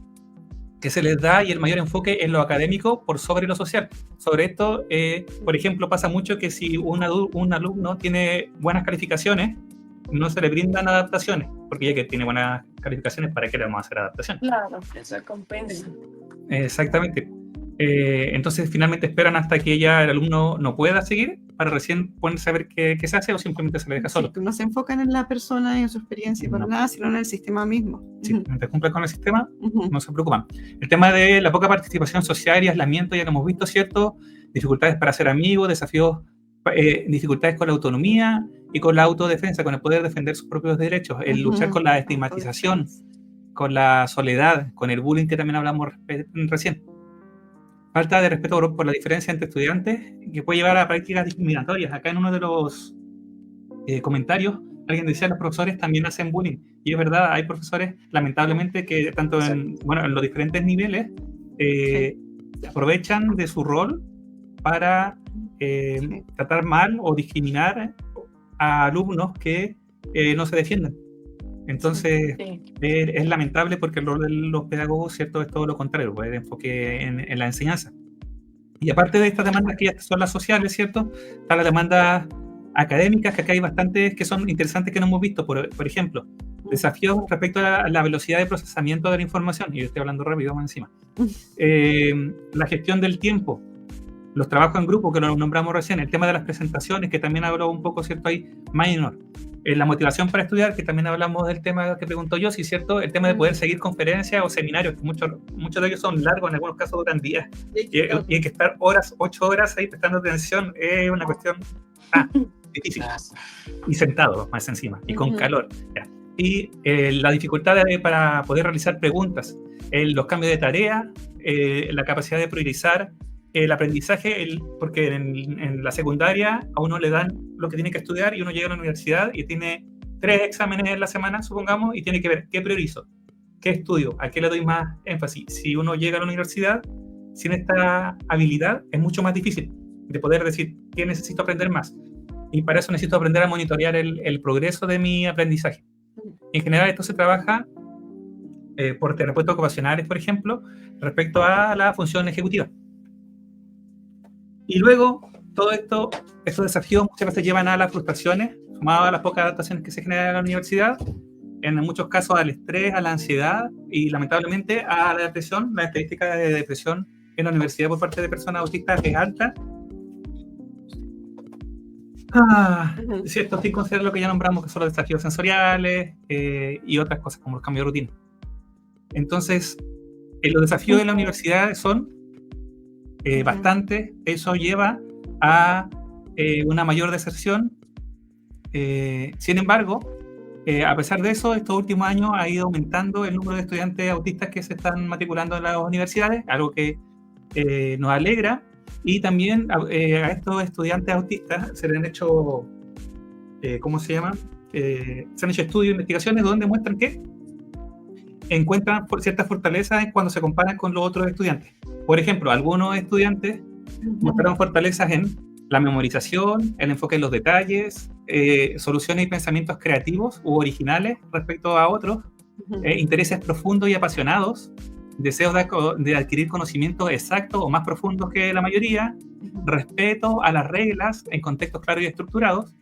que se les da y el mayor enfoque en lo académico por sobre lo social. Sobre esto, por ejemplo, pasa mucho que si un alumno tiene buenas calificaciones, no se le brindan adaptaciones, porque ya que tiene buenas calificaciones, ¿para qué le vamos a hacer adaptaciones? Claro, eso compensa. Exactamente. Entonces finalmente esperan hasta que ya el alumno no pueda seguir para recién ponerse a ver qué se hace o simplemente se le deja solo. Sí, no se enfocan en la persona y en su experiencia para nada, sino en el sistema mismo. Si mientras cumplen con el sistema, Ujú. no se preocupan. El tema de la poca participación social y aislamiento ya lo hemos visto, ¿cierto? Dificultades para ser amigos, desafíos, dificultades con la autonomía y con la autodefensa, con el poder defender sus propios derechos, el luchar con la estigmatización, con la soledad, con el bullying que también hablamos recién. Falta de respeto por la diferencia entre estudiantes que puede llevar a prácticas discriminatorias. Acá en uno de los comentarios alguien decía los profesores también hacen bullying. Y es verdad, hay profesores, lamentablemente, que tanto en los diferentes niveles se aprovechan de su rol para tratar mal o discriminar a alumnos que no se defienden. Entonces, es lamentable porque el rol de los pedagogos, ¿cierto?, es todo lo contrario, pues, el enfoque en la enseñanza. Y aparte de estas demandas que ya son las sociales, ¿cierto?, están las demandas académicas, que acá hay bastantes que son interesantes que no hemos visto. Por ejemplo, desafíos respecto a la velocidad de procesamiento de la información, y yo estoy hablando rápido más encima. La gestión del tiempo, los trabajos en grupo, que lo nombramos recién, el tema de las presentaciones, que también habló un poco, ¿cierto?, ahí, minor. La motivación para estudiar, que también hablamos del tema que preguntó yo, sí, ¿cierto? El tema de poder seguir conferencias o seminarios, que muchos de ellos son largos, en algunos casos duran días, y hay que estar 8 horas ahí prestando atención, es una cuestión difícil. Y sentado más encima, y con calor. Ya. Y la dificultad para poder realizar preguntas, los cambios de tarea, la capacidad de priorizar, el aprendizaje, porque en la secundaria a uno le dan lo que tiene que estudiar y uno llega a la universidad y tiene 3 exámenes en la semana, supongamos, y tiene que ver qué priorizo, qué estudio, a qué le doy más énfasis. Si uno llega a la universidad sin esta habilidad, es mucho más difícil de poder decir qué necesito aprender más. Y para eso necesito aprender a monitorear el progreso de mi aprendizaje. En general, esto se trabaja por terapeutas ocupacionales, por ejemplo, respecto a la función ejecutiva. Y luego, estos desafíos muchas veces llevan a las frustraciones, sumado a las pocas adaptaciones que se generan en la universidad, en muchos casos al estrés, a la ansiedad y lamentablemente a la depresión. La estadística de depresión en la universidad por parte de personas autistas es alta. Sí, esto sí considera lo que ya nombramos, que son los desafíos sensoriales y otras cosas como los cambios de rutina. Entonces, los desafíos de la universidad son bastante. Eso lleva a una mayor deserción. Sin embargo, a pesar de eso, estos últimos años ha ido aumentando el número de estudiantes autistas que se están matriculando en las universidades, algo que nos alegra. Y también a estos estudiantes autistas se les han hecho, ¿cómo se llama? Se han hecho estudios e investigaciones donde muestran que encuentran ciertas fortalezas cuando se comparan con los otros estudiantes. Por ejemplo, algunos estudiantes mostraron fortalezas en la memorización, el enfoque en los detalles, soluciones y pensamientos creativos u originales respecto a otros, intereses profundos y apasionados, deseos de adquirir conocimientos exactos o más profundos que la mayoría, respeto a las reglas en contextos claros y estructurados,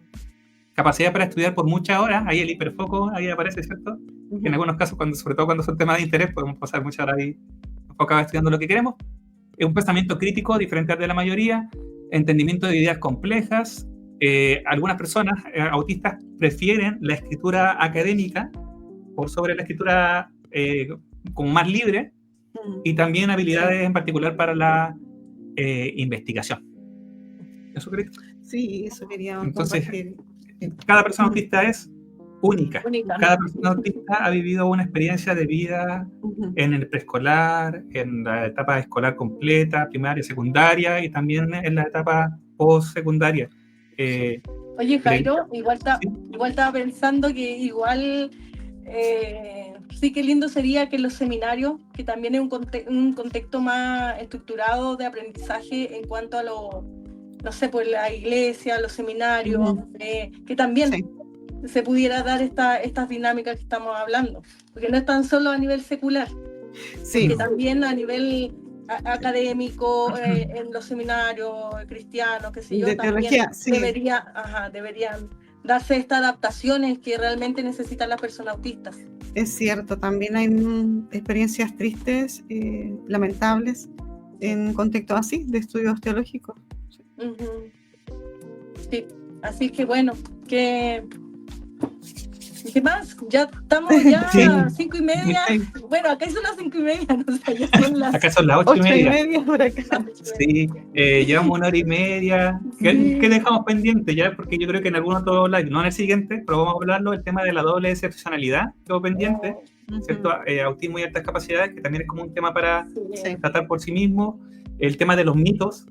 capacidad para estudiar por muchas horas, ahí el hiperfoco, ahí aparece, ¿cierto? En algunos casos, sobre todo cuando son temas de interés, podemos pasar muchas horas ahí enfocados estudiando lo que queremos. Un pensamiento crítico diferente al de la mayoría, entendimiento de ideas complejas. Algunas personas autistas prefieren la escritura académica por sobre la escritura como más libre, y también habilidades en particular para la investigación. ¿Eso crees? Sí, eso quería Entonces, compartir. cada persona autista es única. Cada persona autista ha vivido una experiencia de vida en el preescolar, en la etapa escolar completa, primaria, secundaria, y también en la etapa postsecundaria. Oye, Jairo, igual estaba pensando que igual sí, qué lindo sería que los seminarios, que también es un contexto más estructurado de aprendizaje en cuanto a no sé, pues la iglesia, los seminarios, que también se pudiera dar estas dinámicas que estamos hablando, porque no es tan solo a nivel secular, que también a nivel académico, en los seminarios cristianos, qué sé yo, también deberían darse estas adaptaciones que realmente necesitan las personas autistas. Es cierto, también hay experiencias tristes, lamentables, en contextos así, de estudios teológicos. Ujú. Sí, así que bueno, ¿qué más? Ya estamos Sí. 5:30. Bueno, acá son las 5:30, no sé, ya son las Acá son las 8:30. 8:30 por acá. Sí, llevamos 1 hora y media. ¿Qué dejamos pendiente ya? Porque yo creo que en algún otro live, no en el siguiente, pero vamos a hablarlo, el tema de la doble excepcionalidad, quedó pendiente, ¿cierto? Autismo y altas capacidades, que también es como un tema para Sí. tratar por sí mismo. El tema de los mitos,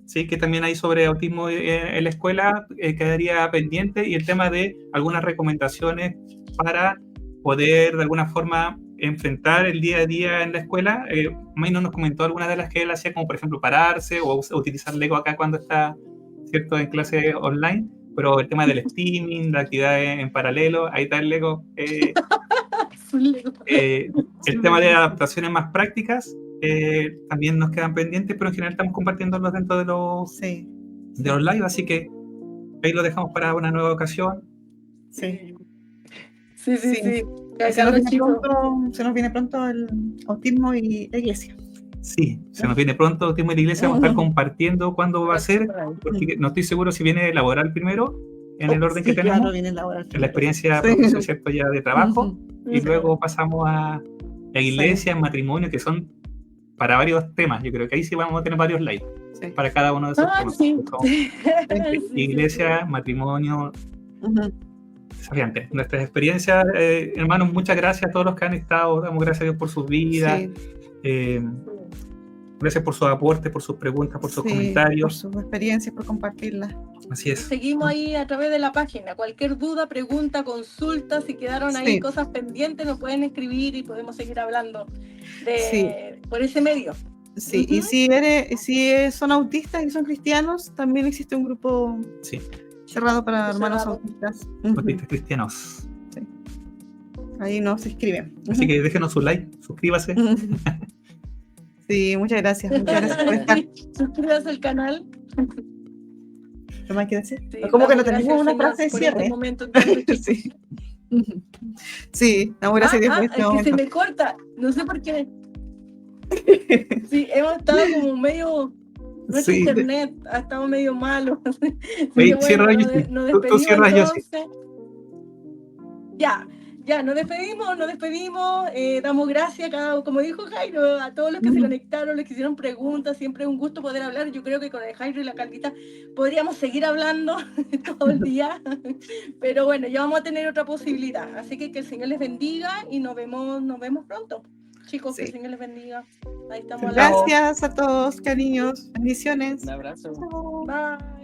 ¿sí? Que también hay sobre autismo en la escuela, quedaría pendiente. Y el tema de algunas recomendaciones para poder de alguna forma enfrentar el día a día en la escuela. Mayno nos comentó algunas de las que él hacía, como por ejemplo pararse o utilizar Lego acá cuando está, ¿cierto?, en clase online, pero el tema del steaming, la actividad en paralelo, ahí está el Lego. El tema de adaptaciones más prácticas también nos quedan pendientes, pero en general estamos compartiéndolos dentro de los live, así que ahí lo dejamos para una nueva ocasión. Sí. Sí. Se nos viene pronto el autismo y la iglesia. Sí, se nos viene pronto autismo y la iglesia. Vamos a estar compartiendo cuándo va a ser, porque no estoy seguro si viene laboral primero, en el orden que tenemos, claro, viene laboral. en la experiencia profesional, ¿cierto?, ya de trabajo, y luego pasamos a la iglesia, matrimonio, que son para varios temas. Yo creo que ahí sí vamos a tener varios live para cada uno de esos temas. Sí. Iglesia, matrimonio, desafiante. Nuestras experiencias, hermanos, muchas gracias a todos los que han estado. Damos gracias a Dios por sus vidas. Gracias por sus aportes, por sus preguntas, por sus comentarios. Por sus experiencias, por compartirlas. Así es. Seguimos ahí a través de la página. Cualquier duda, pregunta, consulta, si quedaron ahí cosas pendientes, nos pueden escribir y podemos seguir hablando por ese medio. Sí, y si son autistas y son cristianos, también existe un grupo cerrado para hermanos autistas. Autistas cristianos. Sí. Ahí nos escriben. Así que déjenos su like, suscríbase. Sí, muchas gracias por estar. Suscríbase al canal. ¿Qué más quieres decir? Sí, como que no tenemos una frase de cierre. Sí, damos gracias a Dios por este es momento. que se me corta, no sé por qué. Sí, hemos estado como medio... Nuestro internet ha estado medio malo. Oye, cierra yo. Tú cierras yo, sí. Ya, nos despedimos, damos gracias, como dijo Jairo, a todos los que se conectaron, los que hicieron preguntas. Siempre es un gusto poder hablar. Yo creo que con el Jairo y la Carlita podríamos seguir hablando todo el día, pero bueno, ya vamos a tener otra posibilidad. Así que el Señor les bendiga y nos vemos pronto. Chicos, que el Señor les bendiga. Ahí estamos. Gracias a todos, cariños, bendiciones. Un abrazo. Bye.